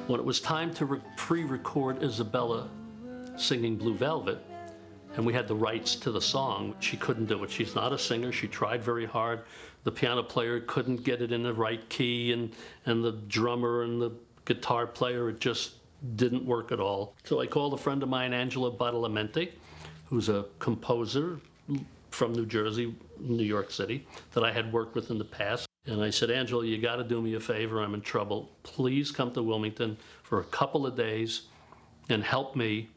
When it was time to pre-record Isabella singing Blue Velvet, and we had the rights to the song, she couldn't do it. She's not a singer. She tried very hard. The piano player couldn't get it in the right key, and the drummer and the guitar player, it just didn't work at all. So I called a friend of mine, Angela Badalamenti, who's a composer from New Jersey, New York City, that I had worked with in the past. And I said, Angela, you got to do me a favor. I'm in trouble. Please come to Wilmington for a couple of days and help me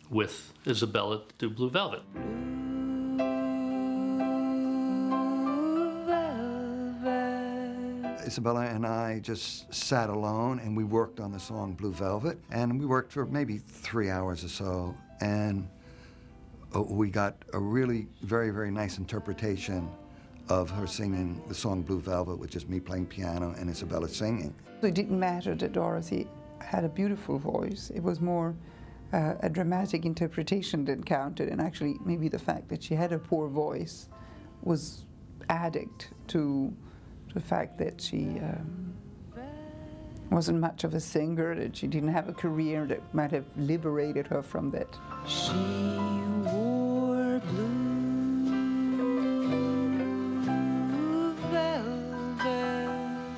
with Isabella to do Blue Velvet. Isabella and I just sat alone and we worked on the song Blue Velvet, and we worked for maybe 3 hours or so, and we got a really very, very nice interpretation of her singing the song Blue Velvet, with just me playing piano and Isabella singing. It didn't matter that Dorothy had a beautiful voice. It was more a dramatic interpretation that counted, and actually maybe the fact that she had a poor voice was added to the fact that she wasn't much of a singer, that she didn't have a career that might have liberated her from that. She wore blue velvet.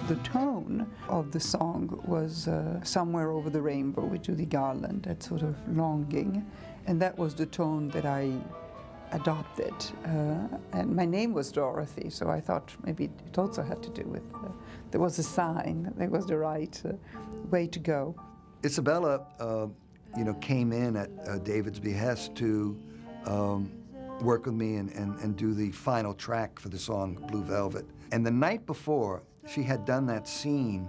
The tone of the song was Somewhere Over the Rainbow with Judy Garland, that sort of longing, and that was the tone that I adopted. And my name was Dorothy, so I thought maybe it also had to do with, there was a sign, there was the right way to go. Isabella, came in at David's behest to work with me and do the final track for the song Blue Velvet. And the night before, she had done that scene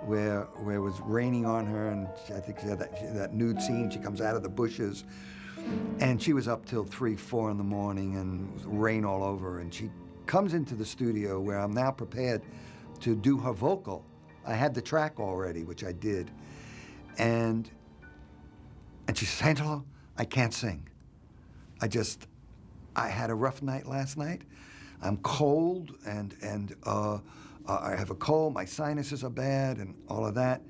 where it was raining on her, and I think she had that nude scene. She comes out of the bushes, and she was up till 3, 4 in the morning, and it was rain all over. And she comes into the studio where I'm now prepared to do her vocal. I had the track already, which I did. And she says, "Angelo, I can't sing. I had a rough night last night. I'm cold, and I have a cold, my sinuses are bad, and all of that.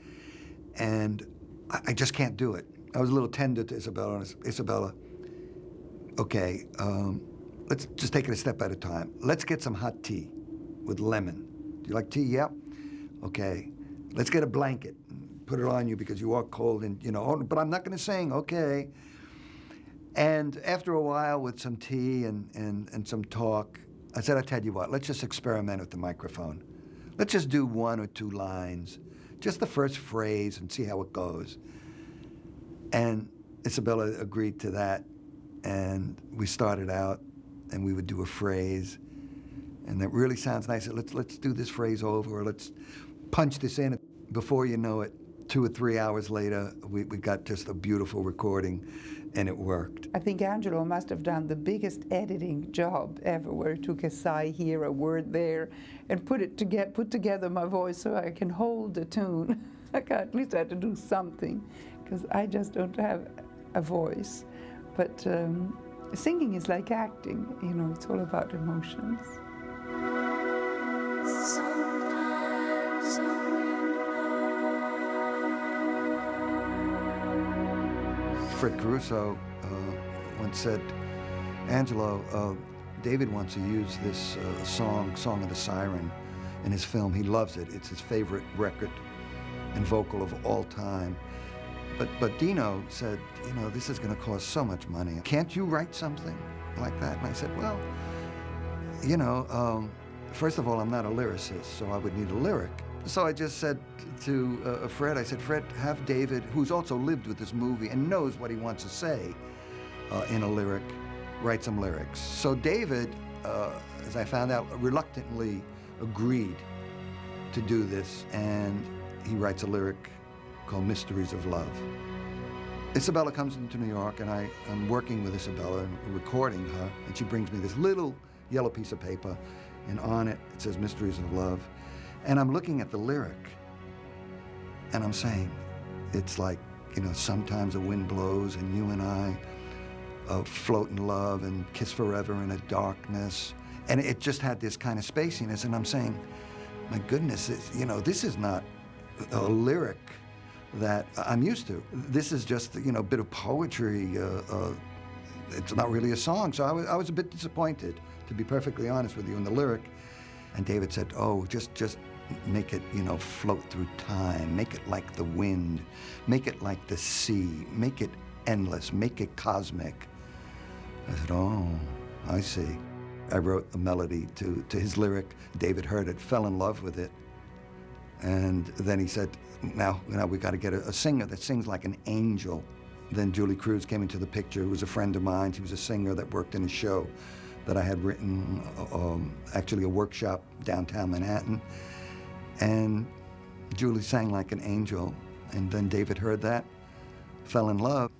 And I just can't do it." I was a little tender to Isabella. Isabella, okay, let's just take it a step at a time. Let's get some hot tea with lemon. Do you like tea? Yep. Okay. Let's get a blanket and put it on you because you are cold, and but I'm not going to sing. Okay. And after a while, with some tea and some talk, I said, "I'll tell you what, let's just experiment with the microphone. Let's just do 1 or 2 lines, just the first phrase, and see how it goes." And Isabella agreed to that, and we started out, and we would do a phrase, and that really sounds nice. Let's do this phrase over, or let's punch this in. Before you know it, 2 or 3 hours later, we got just a beautiful recording, and it worked. I think Angelo must have done the biggest editing job ever, where he took a sigh here, a word there, and put together my voice so I can hold the tune. At least I had to do something, because I just don't have a voice. But singing is like acting, it's all about emotions. Fred Caruso once said, "Angelo, David wants to use this Song of the Siren, in his film. He loves it. It's his favorite record and vocal of all time. But Dino said, this is going to cost so much money. Can't you write something like that?" And I said, well, first of all, I'm not a lyricist, so I would need a lyric. So I just said to Fred, I said, "Fred, have David, who's also lived with this movie and knows what he wants to say in a lyric, write some lyrics." So David, as I found out, reluctantly agreed to do this, and he writes a lyric called Mysteries of Love. Isabella comes into New York, and I'm working with Isabella and recording her, and she brings me this little yellow piece of paper, and on it says Mysteries of Love. And I'm looking at the lyric, and I'm saying, it's like, sometimes a wind blows and you and I float in love and kiss forever in a darkness. And it just had this kind of spaciness, and I'm saying, my goodness, this is not a lyric that I'm used to. This is just, a bit of poetry. It's not really a song. So I was a bit disappointed, to be perfectly honest with you, in the lyric. And David said, "Oh, just make it, float through time. Make it like the wind. Make it like the sea. Make it endless. Make it cosmic." I said, "Oh, I see." I wrote a melody to his lyric. David heard it, fell in love with it. And then he said, now we got to get a singer that sings like an angel. Then Julie Cruz came into the picture, who was a friend of mine. She was a singer that worked in a show that I had written, actually a workshop downtown Manhattan. And Julie sang like an angel. And then David heard that, fell in love.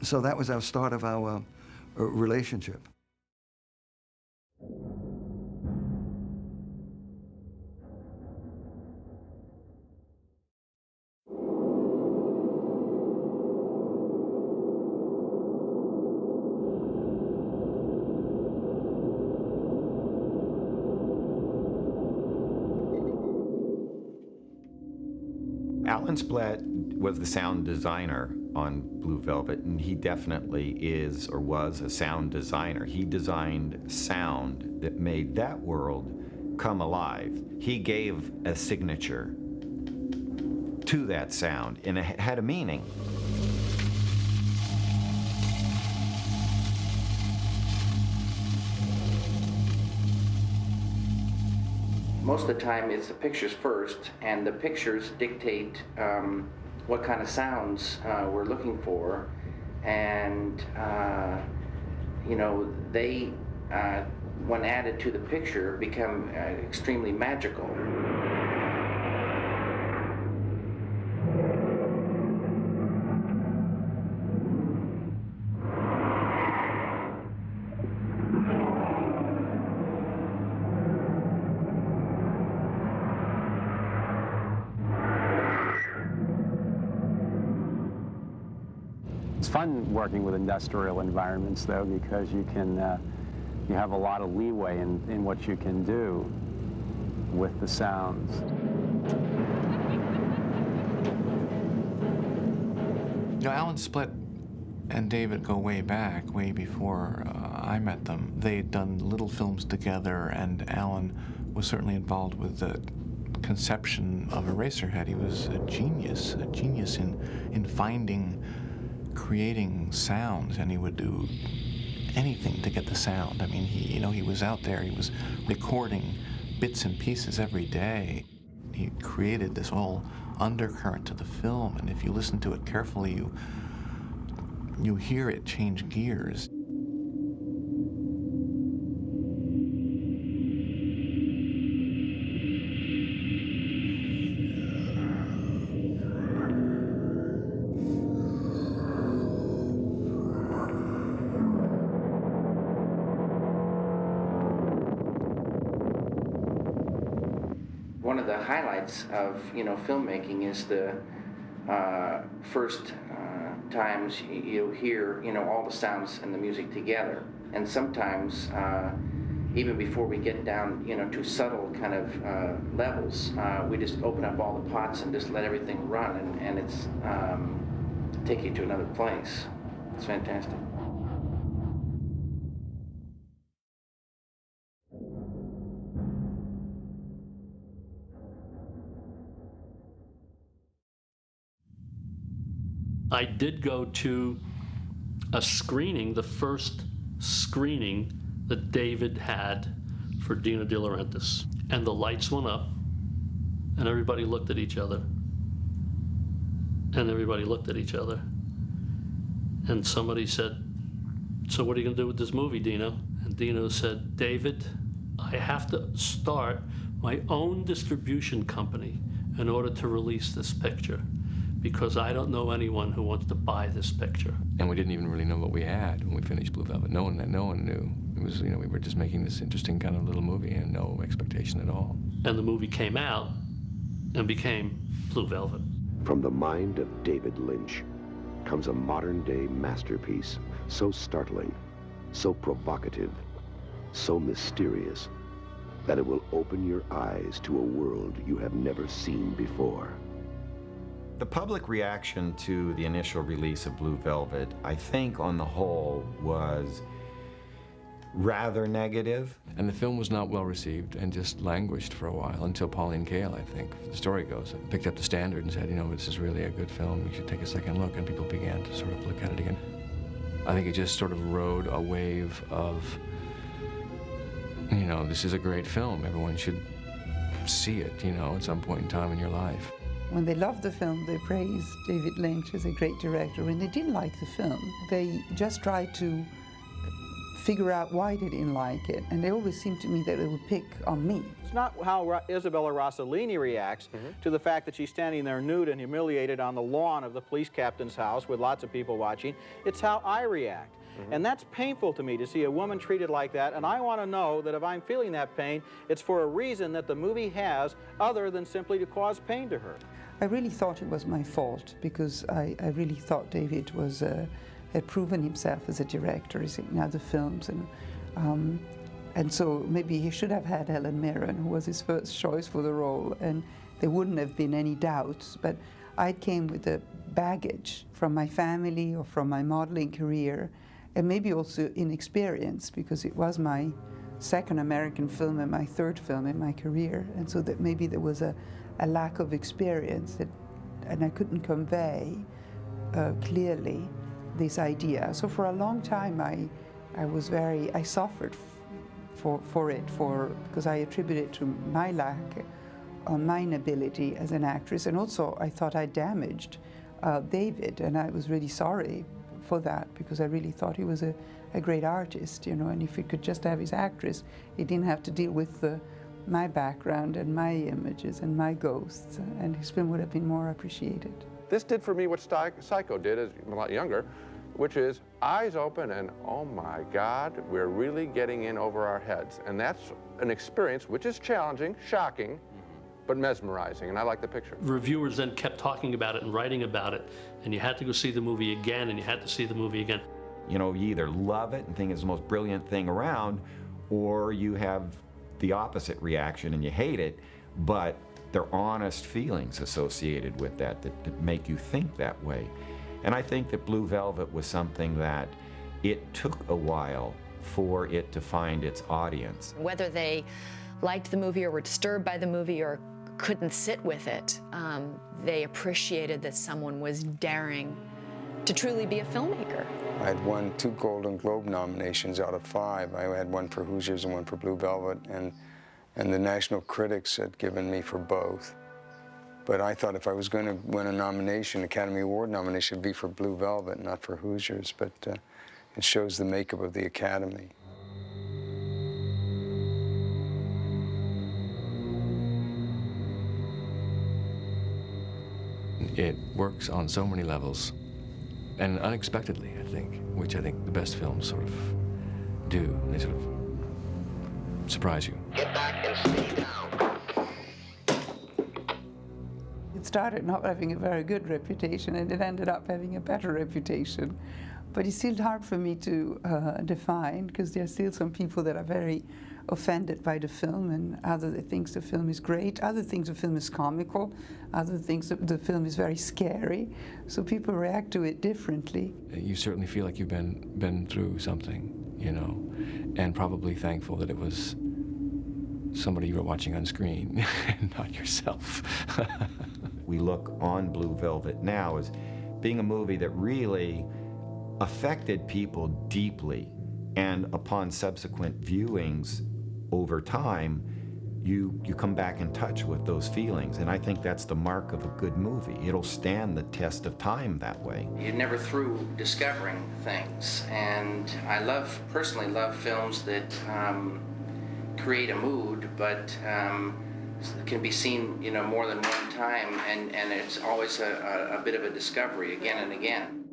So that was our start of our relationship. Alan Splett was the sound designer on Blue Velvet, and he definitely is or was a sound designer. He designed sound that made that world come alive. He gave a signature to that sound, and it had a meaning. Most of the time it's the pictures first, and the pictures dictate what kind of sounds we're looking for, and you know, they when added to the picture become extremely magical. It's fun working with industrial environments, though, because you can you have a lot of leeway in what you can do with the sounds. You know, Alan Splett and David go way back, way before I met them. They had done little films together, and Alan was certainly involved with the conception of Eraserhead. He was a genius in finding, creating sounds, and he would do anything to get the sound. I mean, he was out there. He was recording bits and pieces every day. He created this whole undercurrent to the film, and if you listen to it carefully, you hear it change gears. One of the highlights of filmmaking is the first times you hear all the sounds and the music together, and sometimes even before we get down to subtle kind of levels, we just open up all the pots and just let everything run, and it's take you to another place. It's fantastic. I did go to a screening, the first screening that David had for Dino De Laurentiis. And the lights went up, and everybody looked at each other. And everybody looked at each other. And somebody said, "So what are you going to do with this movie, Dino?" And Dino said, "David, I have to start my own distribution company in order to release this picture, because I don't know anyone who wants to buy this picture." And we didn't even really know what we had when we finished Blue Velvet. No one knew. It was, we were just making this interesting kind of little movie and no expectation at all. And the movie came out and became Blue Velvet. From the mind of David Lynch comes a modern-day masterpiece, so startling, so provocative, so mysterious, that it will open your eyes to a world you have never seen before. The public reaction to the initial release of Blue Velvet, I think on the whole, was rather negative. And the film was not well received and just languished for a while until Pauline Kael, I think, the story goes, picked up the standard and said, this is really a good film. You should take a second look. And people began to sort of look at it again. I think it just sort of rode a wave of, this is a great film. Everyone should see it, at some point in time in your life. When they loved the film, they praised David Lynch as a great director. When they didn't like the film, they just tried to figure out why they didn't like it. And they always seemed to me that they would pick on me. It's not how Isabella Rossellini reacts to the fact that she's standing there nude and humiliated on the lawn of the police captain's house with lots of people watching. It's how I react. And that's painful to me to see a woman treated like that, and I want to know that if I'm feeling that pain, it's for a reason that the movie has other than simply to cause pain to her. I really thought it was my fault because I really thought David was, had proven himself as a director in other films, and so maybe he should have had Helen Mirren, who was his first choice for the role, and there wouldn't have been any doubts. But I came with a baggage from my family or from my modeling career, and maybe also inexperience, because it was my second American film and my third film in my career, and so that maybe there was a lack of experience that, and I couldn't convey clearly this idea. So for a long time I suffered because I attribute it to my lack of my inability as an actress, and also I thought I damaged David, and I was really sorry for that, because I really thought he was a great artist, you know, and if he could just have his actress, he didn't have to deal with my background and my images and my ghosts, and his film would have been more appreciated. This did for me what Psycho did as a lot younger, which is eyes open and, oh my God, we're really getting in over our heads. And that's an experience which is challenging, shocking, but mesmerizing, and I like the picture. Reviewers then kept talking about it and writing about it, and you had to go see the movie again, and you had to see the movie again. You know, you either love it and think it's the most brilliant thing around, or you have the opposite reaction and you hate it, but there are honest feelings associated with that make you think that way. And I think that Blue Velvet was something that it took a while for it to find its audience. Whether they liked the movie or were disturbed by the movie or couldn't sit with it, they appreciated that someone was daring to truly be a filmmaker. I had won 2 Golden Globe nominations out of 5. I had one for Hoosiers and one for Blue Velvet, and the national critics had given me for both. But I thought if I was going to win a nomination, Academy Award nomination, it'd be for Blue Velvet, not for Hoosiers. But it shows the makeup of the Academy. It works on so many levels, and unexpectedly, I think, which I think the best films sort of do. They sort of surprise you. Get back and stay down. It started not having a very good reputation, and it ended up having a better reputation. But it's still hard for me to define, because there are still some people that are very offended by the film, and other thinks the film is great, other thinks the film is comical, other thinks the film is very scary. So people react to it differently. You certainly feel like you've been through something, you know, and probably thankful that it was somebody you were watching on screen, not yourself. We look on Blue Velvet now as being a movie that really affected people deeply, and upon subsequent viewings over time, you come back in touch with those feelings, and I think that's the mark of a good movie. It'll stand the test of time that way. You're never through discovering things, and I personally love films that create a mood, but can be seen, you know, more than one time, and it's always a bit of a discovery again and again.